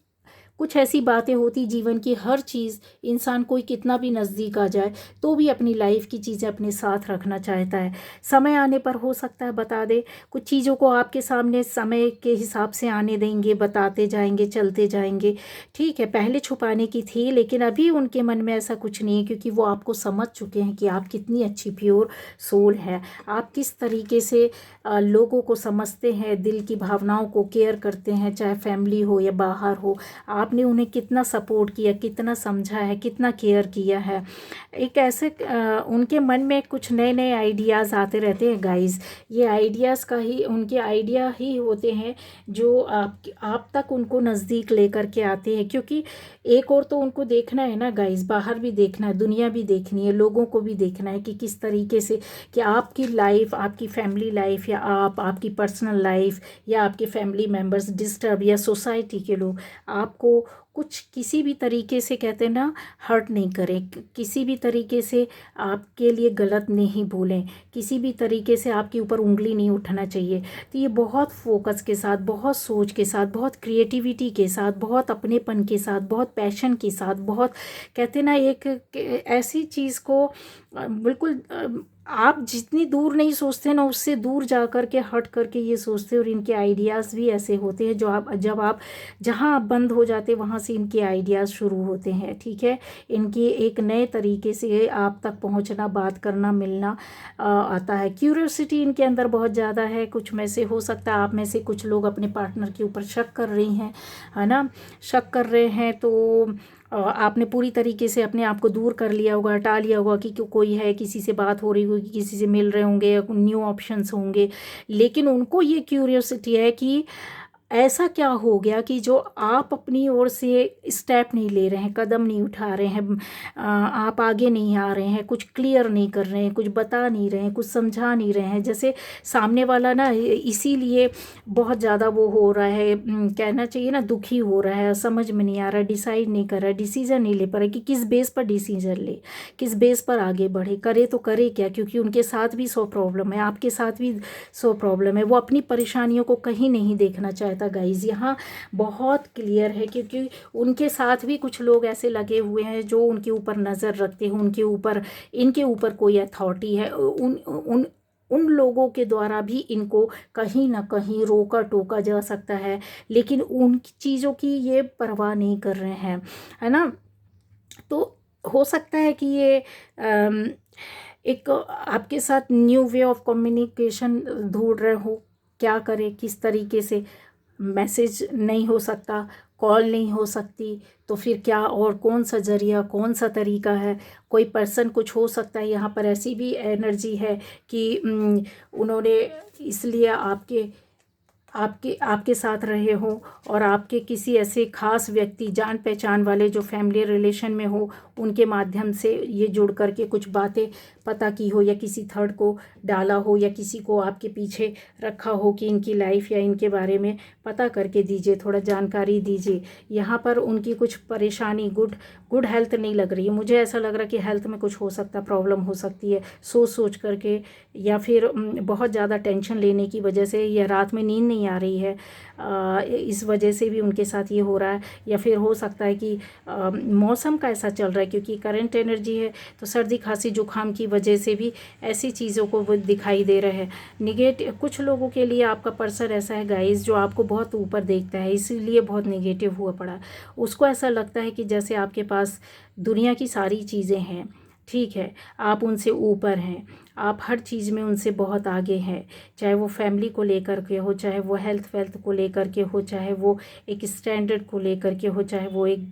कुछ ऐसी बातें होती जीवन की, हर चीज़, इंसान कोई कितना भी नज़दीक आ जाए तो भी अपनी लाइफ की चीज़ें अपने साथ रखना चाहता है। समय आने पर हो सकता है बता दे, कुछ चीज़ों को आपके सामने समय के हिसाब से आने देंगे, बताते जाएंगे, चलते जाएंगे, ठीक है। पहले छुपाने की थी, लेकिन अभी उनके मन में ऐसा कुछ नहीं है, क्योंकि वो आपको समझ चुके हैं कि आप कितनी अच्छी प्योर सोल है, आप किस तरीके से लोगों को समझते हैं, दिल की भावनाओं को केयर करते हैं, चाहे फैमिली हो या बाहर हो। आपने उन्हें कितना सपोर्ट किया, कितना समझा है, कितना केयर किया है। एक ऐसे उनके मन में कुछ नए नए आइडियाज़ आते रहते हैं गाइस। ये आइडियाज़ का ही, उनके आइडिया ही होते हैं जो आप तक उनको नज़दीक लेकर के आते हैं। क्योंकि एक और तो उनको देखना है ना गाइस, बाहर भी देखना है, दुनिया भी देखनी है, लोगों को भी देखना है कि किस तरीके से, कि आपकी लाइफ, आपकी फैमिली लाइफ, या आपकी पर्सनल लाइफ, या आपके फैमिली मेम्बर्स डिस्टर्ब, या सोसाइटी के लोग आपको कुछ किसी भी तरीके से कहते हैं ना हर्ट नहीं करें, किसी भी तरीके से आपके लिए गलत नहीं बोलें, किसी भी तरीके से आपके ऊपर उंगली नहीं उठाना चाहिए। तो ये बहुत फोकस के साथ, बहुत सोच के साथ, बहुत क्रिएटिविटी के साथ, बहुत अपनेपन के साथ, बहुत पैशन के साथ, बहुत कहते हैं ना एक ऐसी चीज़ को बिल्कुल आप जितनी दूर नहीं सोचते ना, उससे दूर जा कर के हट करके ये सोचते। और इनके आइडियाज़ भी ऐसे होते हैं जो जब आप जहाँ आप बंद हो जाते वहाँ से इनके आइडियाज़ शुरू होते हैं, ठीक है। इनके एक नए तरीके से आप तक पहुँचना, बात करना, मिलना आता है। क्यूरियोसिटी इनके अंदर बहुत ज़्यादा है। कुछ में से हो सकता है आप में से कुछ लोग अपने पार्टनर के ऊपर शक कर रही हैं, है ना, शक कर रहे हैं, तो आपने पूरी तरीके से अपने आप को दूर कर लिया होगा, हटा लिया होगा कि कोई है, किसी से बात हो रही होगी, किसी से मिल रहे होंगे, न्यू ऑप्शंस होंगे। लेकिन उनको ये क्यूरियोसिटी है कि ऐसा क्या हो गया कि जो आप अपनी ओर से स्टेप नहीं ले रहे हैं, कदम नहीं उठा रहे हैं, आप आगे नहीं आ रहे हैं, कुछ क्लियर नहीं कर रहे हैं, कुछ बता नहीं रहे हैं, कुछ समझा नहीं रहे हैं। जैसे सामने वाला ना इसीलिए बहुत ज़्यादा वो हो रहा है, कहना चाहिए ना, दुखी हो रहा है, समझ में नहीं आ रहा, डिसाइड नहीं कर रहा, डिसीजन नहीं ले पा रहा कि किस बेस पर डिसीजन ले, किस बेस पर आगे बढ़े, करे तो करे क्या, क्योंकि उनके साथ भी 100 प्रॉब्लम है, आपके साथ भी 100 प्रॉब्लम है। वो अपनी परेशानियों को कहीं नहीं देखना चाहता गाइज, यहाँ बहुत क्लियर है, क्योंकि उनके साथ भी कुछ लोग ऐसे लगे हुए हैं जो उनके ऊपर नज़र रखते हैं, उनके ऊपर, इनके ऊपर कोई अथॉरिटी है, उन उन उन लोगों के द्वारा भी इनको कहीं ना कहीं रोका टोका जा सकता है, लेकिन उन चीज़ों की ये परवाह नहीं कर रहे हैं, है ना। तो हो सकता है कि ये एक आपके साथ न्यू वे ऑफ कम्युनिकेशन ढूंढ रहे हो, क्या करें, किस तरीके से, मैसेज नहीं हो सकता, कॉल नहीं हो सकती, तो फिर क्या, और कौन सा जरिया, कौन सा तरीका है, कोई पर्सन कुछ हो सकता है। यहाँ पर ऐसी भी एनर्जी है कि उन्होंने इसलिए आपके आपके आपके साथ रहे हो, और आपके किसी ऐसे खास व्यक्ति, जान पहचान वाले जो फैमिली रिलेशन में हो, उनके माध्यम से ये जुड़ करके कुछ बातें पता की हो, या किसी थर्ड को डाला हो, या किसी को आपके पीछे रखा हो कि इनकी लाइफ या इनके बारे में पता करके दीजिए, थोड़ा जानकारी दीजिए। यहाँ पर उनकी कुछ परेशानी, गुड हेल्थ नहीं लग रही है मुझे, ऐसा लग रहा है कि हेल्थ में कुछ हो सकता, प्रॉब्लम हो सकती है, सोच सोच करके, या फिर बहुत ज़्यादा टेंशन लेने की वजह से, या रात में नींद नहीं आ रही है, इस वजह से भी उनके साथ ये हो रहा है। या फिर हो सकता है कि मौसम का ऐसा चल रहा है, क्योंकि करंट एनर्जी है, तो सर्दी खांसी जुकाम की वजह से भी ऐसी चीज़ों को वो दिखाई दे रहे हैं। निगेटिव, कुछ लोगों के लिए आपका पर्सन ऐसा है गाइस जो आपको बहुत ऊपर देखता है, इसीलिए बहुत निगेटिव हुआ पड़ा। उसको ऐसा लगता है कि जैसे आपके पास दुनिया की सारी चीज़ें हैं, ठीक है, आप उनसे ऊपर हैं, आप हर चीज़ में उनसे बहुत आगे हैं, चाहे वो फैमिली को लेकर के हो, चाहे वो हेल्थ वेल्थ को लेकर के हो, चाहे वो एक स्टैंडर्ड को लेकर के हो, चाहे वो एक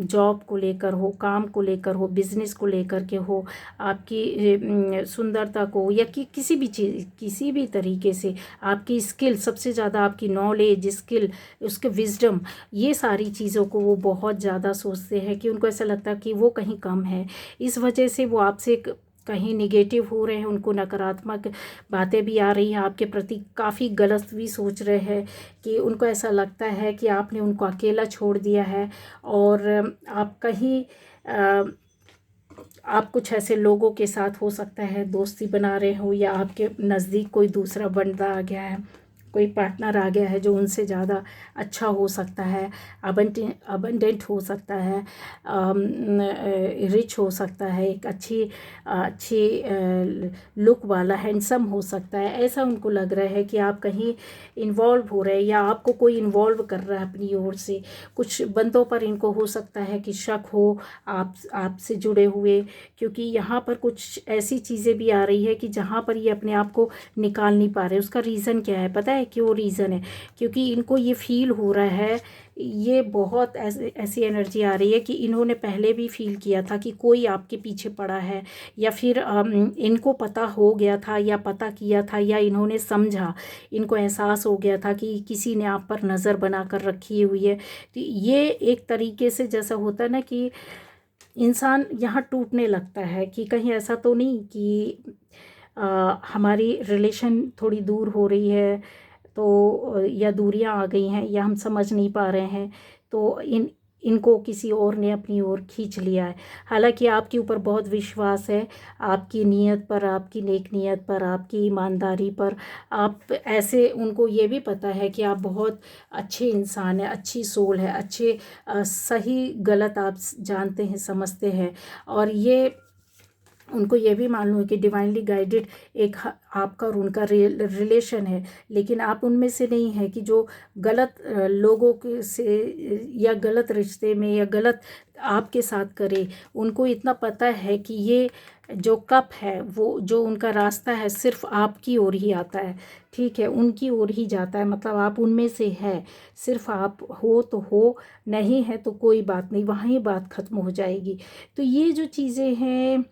जॉब को लेकर हो, काम को लेकर हो, बिजनेस को लेकर के हो, आपकी सुंदरता को, या कि किसी भी चीज़, किसी भी तरीके से, आपकी स्किल, सबसे ज़्यादा आपकी नॉलेज, स्किल, उसके विजडम, ये सारी चीज़ों को वो बहुत ज़्यादा सोचते हैं, कि उनको ऐसा लगता है कि वो कहीं कम है। इस वजह से वो आपसे कहीं निगेटिव हो रहे हैं, उनको नकारात्मक बातें भी आ रही हैं आपके प्रति, काफ़ी गलत भी सोच रहे हैं, कि उनको ऐसा लगता है कि आपने उनको अकेला छोड़ दिया है, और आप कहीं आप कुछ ऐसे लोगों के साथ हो सकता है दोस्ती बना रहे हो, या आपके नज़दीक कोई दूसरा बंदा आ गया है, कोई पार्टनर आ गया है जो उनसे ज़्यादा अच्छा हो सकता है, अबंडेंट हो सकता है, रिच हो सकता है, एक अच्छी अच्छी लुक वाला, हैंडसम हो सकता है। ऐसा उनको लग रहा है कि आप कहीं इन्वॉल्व हो रहे हैं, या आपको कोई इन्वॉल्व कर रहा है अपनी ओर से। कुछ बंदों पर इनको हो सकता है कि शक हो आपसे जुड़े हुए, क्योंकि यहाँ पर कुछ ऐसी चीज़ें भी आ रही है कि जहाँ पर ये अपने आप को निकाल नहीं पा रहे। उसका रीज़न क्या है पता है? क्यों रीज़न है? क्योंकि इनको ये फील हो रहा है, ये बहुत ऐसी एनर्जी आ रही है कि इन्होंने पहले भी फील किया था कि कोई आपके पीछे पड़ा है, या फिर इनको पता हो गया था, या पता किया था, या इन्होंने समझा, इनको एहसास हो गया था कि किसी ने आप पर नज़र बना कर रखी हुई है। तो ये एक तरीके से जैसा होता है ना कि इंसान यहाँ टूटने लगता है, कि कहीं ऐसा तो नहीं कि हमारी रिलेशन थोड़ी दूर हो रही है, तो या दूरियां आ गई हैं, या हम समझ नहीं पा रहे हैं, तो इनको किसी और ने अपनी ओर खींच लिया है। हालांकि आपके ऊपर बहुत विश्वास है, आपकी नीयत पर, आपकी नेक नीयत पर, आपकी ईमानदारी पर। आप ऐसे, उनको ये भी पता है कि आप बहुत अच्छे इंसान हैं, अच्छी सोल है, अच्छे सही गलत आप जानते हैं, समझते हैं। और ये उनको ये भी मालूम है कि डिवाइनली गाइडेड एक आपका और उनका रिलेशन है, लेकिन आप उनमें से नहीं है कि जो गलत लोगों के से, या गलत रिश्ते में, या गलत आपके साथ करे। उनको इतना पता है कि ये जो कप है, वो जो उनका रास्ता है, सिर्फ आपकी ओर ही आता है, ठीक है, उनकी ओर ही जाता है। मतलब आप उनमें से है, सिर्फ आप हो तो हो, नहीं है तो कोई बात नहीं, वहीं बात ख़त्म हो जाएगी। तो ये जो चीज़ें हैं,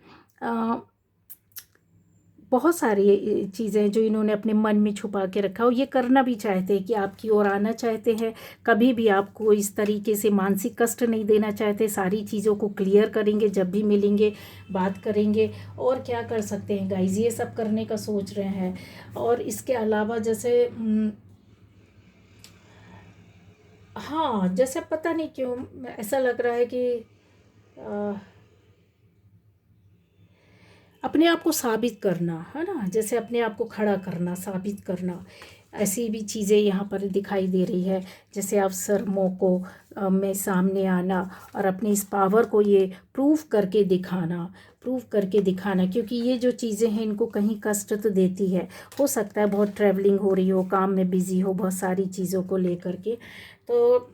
बहुत सारी चीज़ें जो इन्होंने अपने मन में छुपा के रखा, और ये करना भी चाहते हैं कि आपकी ओर आना चाहते हैं, कभी भी आपको इस तरीके से मानसिक कष्ट नहीं देना चाहते। सारी चीज़ों को क्लियर करेंगे, जब भी मिलेंगे बात करेंगे। और क्या कर सकते हैं गाइज, ये सब करने का सोच रहे हैं। और इसके अलावा जैसे हाँ, जैसे पता नहीं क्यों ऐसा लग रहा है कि अ, अपने आप को साबित करना है ना, जैसे अपने आप को खड़ा करना, साबित करना, ऐसी भी चीज़ें यहाँ पर दिखाई दे रही है। जैसे अवसरों को में सामने आना और अपनी इस पावर को ये प्रूव करके दिखाना, क्योंकि ये जो चीज़ें हैं इनको कहीं कष्ट तो देती है। हो सकता है बहुत ट्रैवलिंग हो रही हो, काम में बिजी हो, बहुत सारी चीज़ों को लेकर के, तो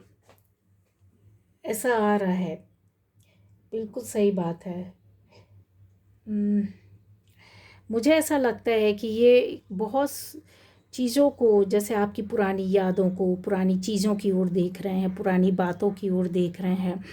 ऐसा आ रहा है। बिल्कुल सही बात है। मुझे ऐसा लगता है कि ये बहुत चीज़ों को, जैसे आपकी पुरानी यादों को, पुरानी चीज़ों की ओर देख रहे हैं, पुरानी बातों की ओर देख रहे हैं।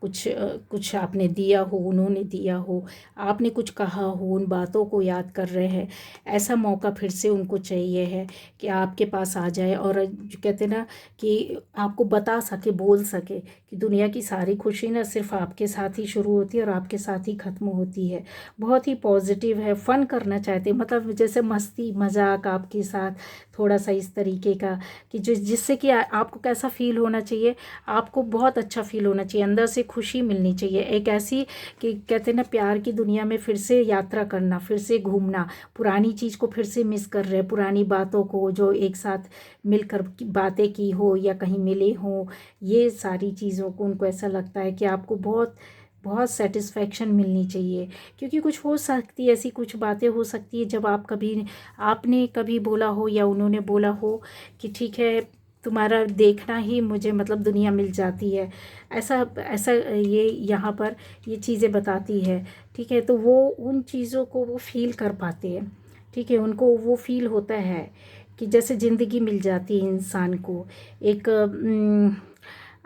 कुछ आपने दिया हो, उन्होंने दिया हो, आपने कुछ कहा हो, उन बातों को याद कर रहे हैं। ऐसा मौका फिर से उनको चाहिए है कि आपके पास आ जाए, और जो कहते हैं ना कि आपको बता सके, बोल सके कि दुनिया की सारी खुशी ना सिर्फ आपके साथ ही शुरू होती है और आपके साथ ही ख़त्म होती है। बहुत ही पॉजिटिव है, फ़न करना चाहते हैं, मतलब जैसे मस्ती मजाक आपके साथ, थोड़ा सा इस तरीके का कि जिससे कि आपको कैसा फील होना चाहिए, आपको बहुत अच्छा फील होना चाहिए, अंदर से खुशी मिलनी चाहिए, एक ऐसी कि कहते हैं ना प्यार की दुनिया में फिर से यात्रा करना, फिर से घूमना, पुरानी चीज़ को फिर से मिस कर रहे हैं, पुरानी बातों को जो एक साथ मिलकर बातें की हो या कहीं मिले हों, ये सारी चीज़ों को उनको ऐसा लगता है कि आपको बहुत बहुत सेटिस्फेक्शन मिलनी चाहिए। क्योंकि कुछ हो सकती है, ऐसी कुछ बातें हो सकती है जब आपने कभी बोला हो या उन्होंने बोला हो कि ठीक है, तुम्हारा देखना ही मुझे मतलब दुनिया मिल जाती है, ऐसा ऐसा ये यहाँ पर ये चीज़ें बताती है। ठीक है, तो वो उन चीज़ों को वो फील कर पाते हैं। ठीक है, उनको वो फील होता है कि जैसे ज़िंदगी मिल जाती है इंसान को। एक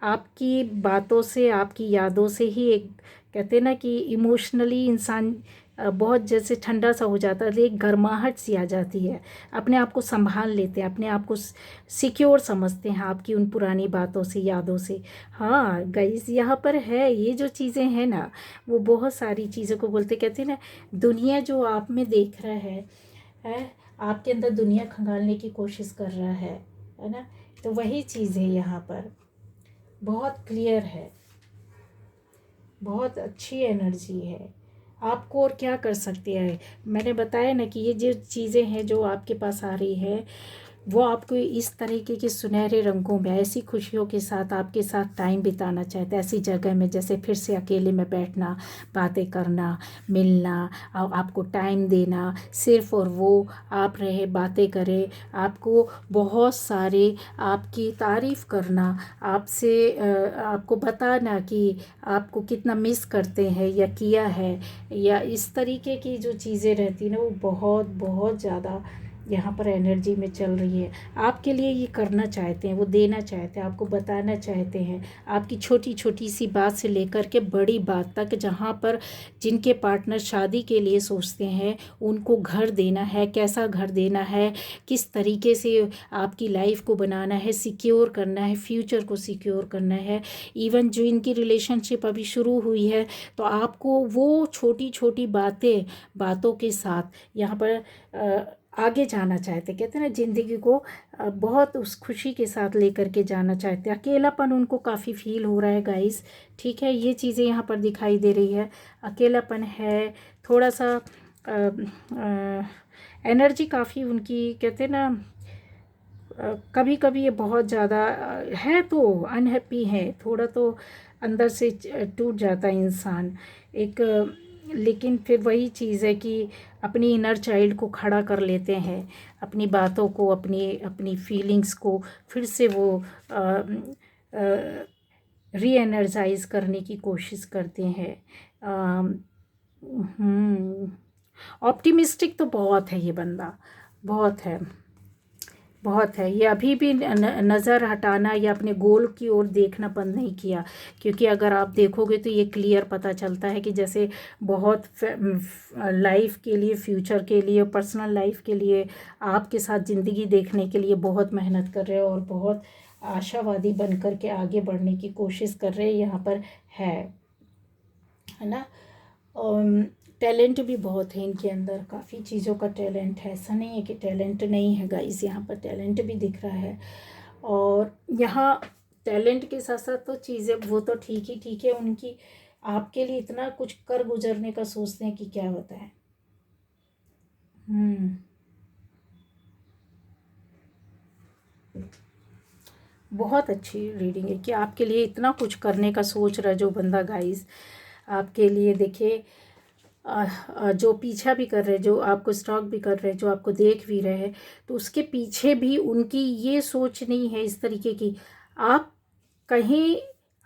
आपकी बातों से, आपकी यादों से ही एक कहते हैं ना कि इमोशनली इंसान बहुत जैसे ठंडा सा हो जाता है, एक गर्माहट सी आ जाती है, अपने आप को संभाल लेते हैं, अपने आप को सिक्योर समझते हैं आपकी उन पुरानी बातों से, यादों से। हाँ गाइस, यहाँ पर है ये जो चीज़ें हैं ना, वो बहुत सारी चीज़ों को बोलते, कहते हैं ना दुनिया जो आप में देख रहा है आपके अंदर दुनिया खंगालने की कोशिश कर रहा है ना। तो वही चीज़ है यहाँ पर, बहुत क्लियर है, बहुत अच्छी एनर्जी है। आपको और क्या कर सकती है, मैंने बताया ना कि ये जो चीज़ें हैं जो आपके पास आ रही है, वो आपको इस तरीके के सुनहरे रंगों में, ऐसी खुशियों के साथ आपके साथ टाइम बिताना चाहते हैं, ऐसी जगह में जैसे फिर से अकेले में बैठना, बातें करना, मिलना, आपको टाइम देना, सिर्फ और वो आप रहे, बातें करें, आपको बहुत सारे आपकी तारीफ़ करना, आपको बताना कि आपको कितना मिस करते हैं या किया है, या इस तरीके की जो चीज़ें रहती ना, वो बहुत बहुत ज़्यादा यहाँ पर एनर्जी में चल रही है। आपके लिए ये करना चाहते हैं, वो देना चाहते हैं, आपको बताना चाहते हैं, आपकी छोटी छोटी सी बात से लेकर के बड़ी बात तक, जहाँ पर जिनके पार्टनर शादी के लिए सोचते हैं उनको घर देना है, कैसा घर देना है, किस तरीके से आपकी लाइफ को बनाना है, सिक्योर करना है, फ्यूचर को सिक्योर करना है। इवन जो इनकी रिलेशनशिप अभी शुरू हुई है, तो आपको वो छोटी छोटी बातों के साथ यहाँ पर आगे जाना चाहते, कहते हैं ना ज़िंदगी को बहुत उस खुशी के साथ लेकर के जाना चाहते हैं। अकेलापन उनको काफ़ी फील हो रहा है गाइस। ठीक है, ये चीज़ें यहाँ पर दिखाई दे रही है, अकेलापन है, थोड़ा सा एनर्जी काफ़ी उनकी, कहते हैं ना कभी कभी ये बहुत ज़्यादा है तो अनहैप्पी है, थोड़ा तो अंदर से टूट जाता है इंसान एक, लेकिन फिर वही चीज़ है कि अपनी इनर चाइल्ड को खड़ा कर लेते हैं, अपनी बातों को, अपनी अपनी फीलिंग्स को फिर से वो री एनर्जाइज करने की कोशिश करते हैं। ऑप्टिमिस्टिक तो बहुत है ये बंदा, बहुत है। बहुत है। ये अभी भी नज़र हटाना या अपने गोल की ओर देखना बंद नहीं किया, क्योंकि अगर आप देखोगे तो ये क्लियर पता चलता है कि जैसे बहुत लाइफ के लिए, फ्यूचर के लिए, पर्सनल लाइफ के लिए, आपके साथ ज़िंदगी देखने के लिए बहुत मेहनत कर रहे हो और बहुत आशावादी बन कर के आगे बढ़ने की कोशिश कर रहे हैं, यहाँ पर है ना। टैलेंट भी बहुत है इनके अंदर, काफ़ी चीज़ों का टैलेंट है, ऐसा नहीं है कि टैलेंट नहीं है गाइस, यहाँ पर टैलेंट भी दिख रहा है। और यहाँ टैलेंट के साथ साथ तो चीज़ें वो तो ठीक है उनकी, आपके लिए इतना कुछ कर गुजरने का सोचते हैं कि क्या बताएं। बहुत अच्छी रीडिंग है कि आपके लिए इतना कुछ करने का सोच रहा है जो बंदा गाइस, आपके लिए देखिए जो पीछा भी कर रहे हैं, जो आपको स्टॉक भी कर रहे हैं, जो आपको देख भी रहे हैं, तो उसके पीछे भी उनकी ये सोच नहीं है इस तरीके की, आप कहीं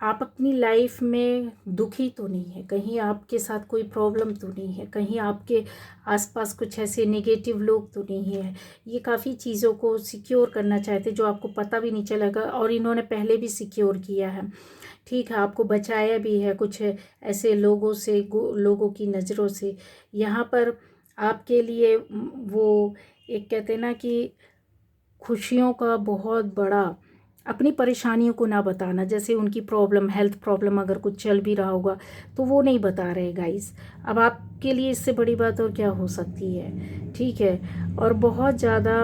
आप अपनी लाइफ में दुखी तो नहीं है, कहीं आपके साथ कोई प्रॉब्लम तो नहीं है, कहीं आपके आसपास कुछ ऐसे नेगेटिव लोग तो नहीं है। ये काफ़ी चीज़ों को सिक्योर करना चाहते जो आपको पता भी नहीं चलेगा, और इन्होंने पहले भी सिक्योर किया है, ठीक है, आपको बचाया भी है कुछ ऐसे लोगों से, लोगों की नज़रों से। यहाँ पर आपके लिए वो एक कहते हैं ना कि खुशियों का बहुत बड़ा, अपनी परेशानियों को ना बताना, जैसे उनकी प्रॉब्लम, हेल्थ प्रॉब्लम अगर कुछ चल भी रहा होगा तो वो नहीं बता रहे गाइस। अब आपके लिए इससे बड़ी बात और क्या हो सकती है, ठीक है। और बहुत ज़्यादा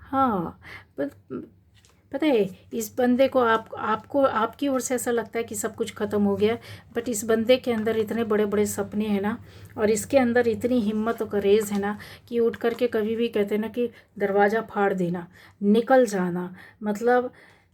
हाँ, पता है इस बंदे को, आपको आपकी ओर से ऐसा लगता है कि सब कुछ ख़त्म हो गया, बट इस बंदे के अंदर इतने बड़े बड़े सपने हैं ना, और इसके अंदर इतनी हिम्मत और करेज है ना कि उठ करके कभी भी कहते हैं ना कि दरवाज़ा फाड़ देना, निकल जाना। मतलब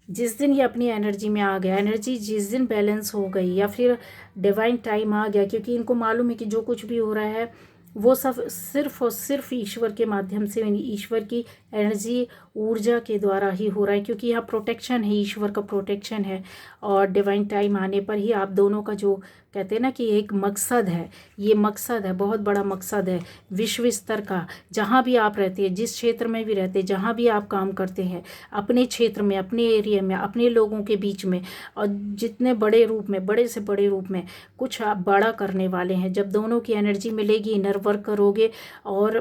जिस दिन ये अपनी एनर्जी में आ गया, एनर्जी जिस दिन बैलेंस हो गई, या फिर डिवाइन टाइम आ गया, क्योंकि इनको मालूम है कि जो कुछ भी हो रहा है वो सब सिर्फ और सिर्फ ईश्वर के माध्यम से, ईश्वर की एनर्जी, ऊर्जा के द्वारा ही हो रहा है, क्योंकि यहाँ प्रोटेक्शन है, ईश्वर का प्रोटेक्शन है। और डिवाइन टाइम आने पर ही आप दोनों का जो कहते हैं ना कि एक मकसद है, ये मकसद है, बहुत बड़ा मकसद है विश्व स्तर का। जहाँ भी आप रहते हैं, जिस क्षेत्र में भी रहते हैं, जहाँ भी आप काम करते हैं, अपने क्षेत्र में, अपने एरिया में, अपने लोगों के बीच में, और जितने बड़े रूप में, बड़े से बड़े रूप में कुछ आप बड़ा करने वाले हैं। जब दोनों की एनर्जी मिलेगी, इनर वर्क करोगे, और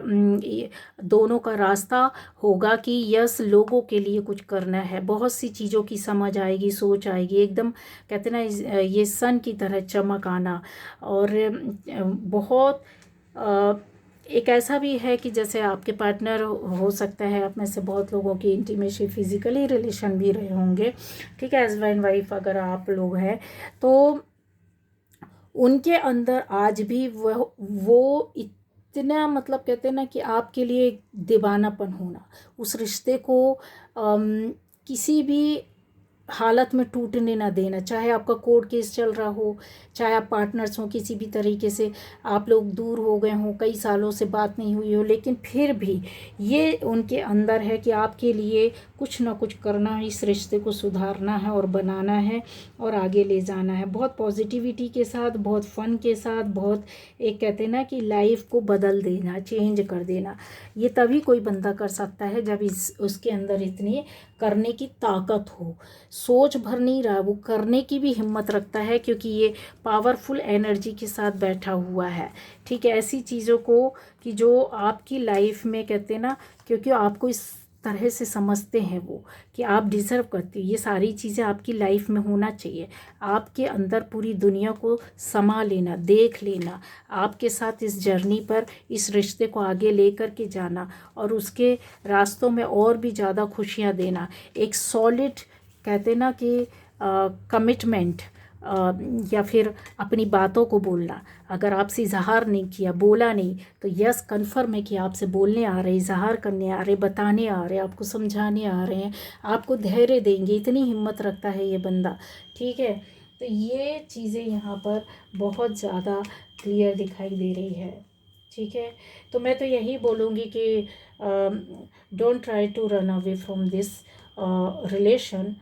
दोनों का रास्ता होगा कि यस, लोगों के लिए कुछ करना है, बहुत सी चीज़ों की समझ आएगी, सोच आएगी, एकदम कहते ना ये सन की तरह चमक आना। और बहुत एक ऐसा भी है कि जैसे आपके पार्टनर हो सकता है, आप में से बहुत लोगों की इंटीमेसी, फिजिकली रिलेशन भी रहे होंगे, ठीक है, हस्बैंड वाइफ अगर आप लोग हैं तो उनके अंदर आज भी वो इतना, मतलब कहते हैं ना कि आपके लिए दीवानापन होना, उस रिश्ते को किसी भी हालत में टूटने ना देना, चाहे आपका कोर्ट केस चल रहा हो, चाहे आप पार्टनर्स हों, किसी भी तरीके से आप लोग दूर हो गए हों, कई सालों से बात नहीं हुई हो, लेकिन फिर भी ये उनके अंदर है कि आपके लिए कुछ ना कुछ करना है, इस रिश्ते को सुधारना है और बनाना है और आगे ले जाना है, बहुत पॉजिटिविटी के साथ, बहुत फ़न के साथ, बहुत एक कहते हैं ना कि लाइफ को बदल देना, चेंज कर देना। ये तभी कोई बंदा कर सकता है जब उसके अंदर इतनी करने की ताकत हो, सोच भर नहीं रहा, वो करने की भी हिम्मत रखता है, क्योंकि ये पावरफुल एनर्जी के साथ बैठा हुआ है, ठीक है। ऐसी चीज़ों को कि जो आपकी लाइफ में कहते हैं ना, क्योंकि आपको इस तरह से समझते हैं वो कि आप डिज़र्व करते हो, ये सारी चीज़ें आपकी लाइफ में होना चाहिए। आपके अंदर पूरी दुनिया को समा लेना, देख लेना, आपके साथ इस जर्नी पर, इस रिश्ते को आगे लेकर के जाना, और उसके रास्तों में और भी ज़्यादा खुशियाँ देना, एक सॉलिड कहते ना कि कमिटमेंट, या फिर अपनी बातों को बोलना। अगर आपसे इजहार नहीं किया, बोला नहीं, तो यस, कन्फर्म है कि आपसे बोलने आ रहे, इजहार करने आ रहे, बताने आ रहे, आपको समझाने आ रहे हैं, आपको धैर्य देंगे, इतनी हिम्मत रखता है ये बंदा, ठीक है। तो ये चीज़ें यहाँ पर बहुत ज़्यादा क्लियर दिखाई दे रही है, ठीक है। तो मैं तो यही बोलूँगी कि don't try to run away from this relation,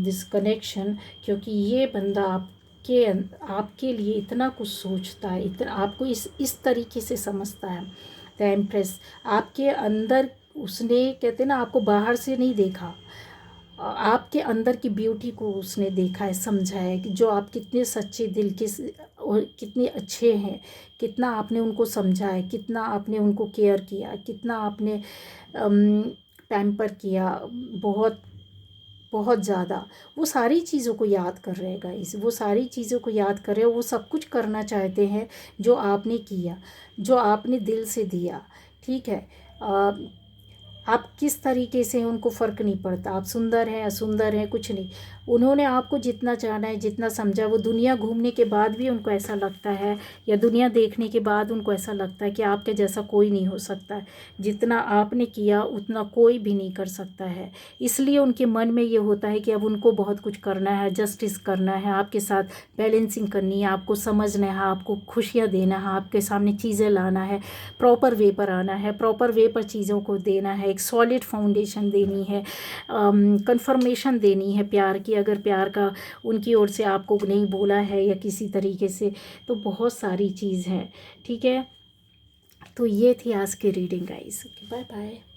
this connection, क्योंकि ये बंदा आपके लिए इतना कुछ सोचता है, इतना आपको इस तरीके से समझता है। द एम्प्रेस आपके अंदर, उसने कहते हैं ना, आपको बाहर से नहीं देखा, आपके अंदर की ब्यूटी को उसने देखा है, समझा है कि जो आप कितने सच्चे दिल के और कितने अच्छे हैं, कितना आपने उनको समझा है, कितना आपने उनको केयर किया, कितना आपने पैम्पर किया, बहुत बहुत ज़्यादा। वो सारी चीज़ों को याद कर रहे हैं गाइस, वो सारी चीज़ों को याद कर रहे हैं, वो सब कुछ करना चाहते हैं जो आपने किया, जो आपने दिल से दिया। ठीक है। अ, आप किस तरीके से, उनको फ़र्क नहीं पड़ता, आप सुंदर हैं असुंदर हैं, कुछ नहीं। उन्होंने आपको जितना जाना है, जितना समझा, वो दुनिया घूमने के बाद भी उनको ऐसा लगता है, या दुनिया देखने के बाद उनको ऐसा लगता है कि आपके जैसा कोई नहीं हो सकता है। जितना आपने किया उतना कोई भी नहीं कर सकता है। इसलिए उनके मन में ये होता है कि अब उनको बहुत कुछ करना है, जस्टिस करना है, आपके साथ बैलेंसिंग करनी है, आपको समझना है, आपको खुशियाँ देना है, आपके सामने चीज़ें लाना है, प्रॉपर वे पर आना है, प्रॉपर वे पर चीज़ों को देना है, एक सॉलिड फाउंडेशन देनी है, कंफर्मेशन देनी है प्यार की, अगर प्यार का उनकी ओर से आपको नहीं बोला है या किसी तरीके से, तो बहुत सारी चीज़ है। ठीक है। तो ये थी आज की रीडिंग गाइस। Bye bye.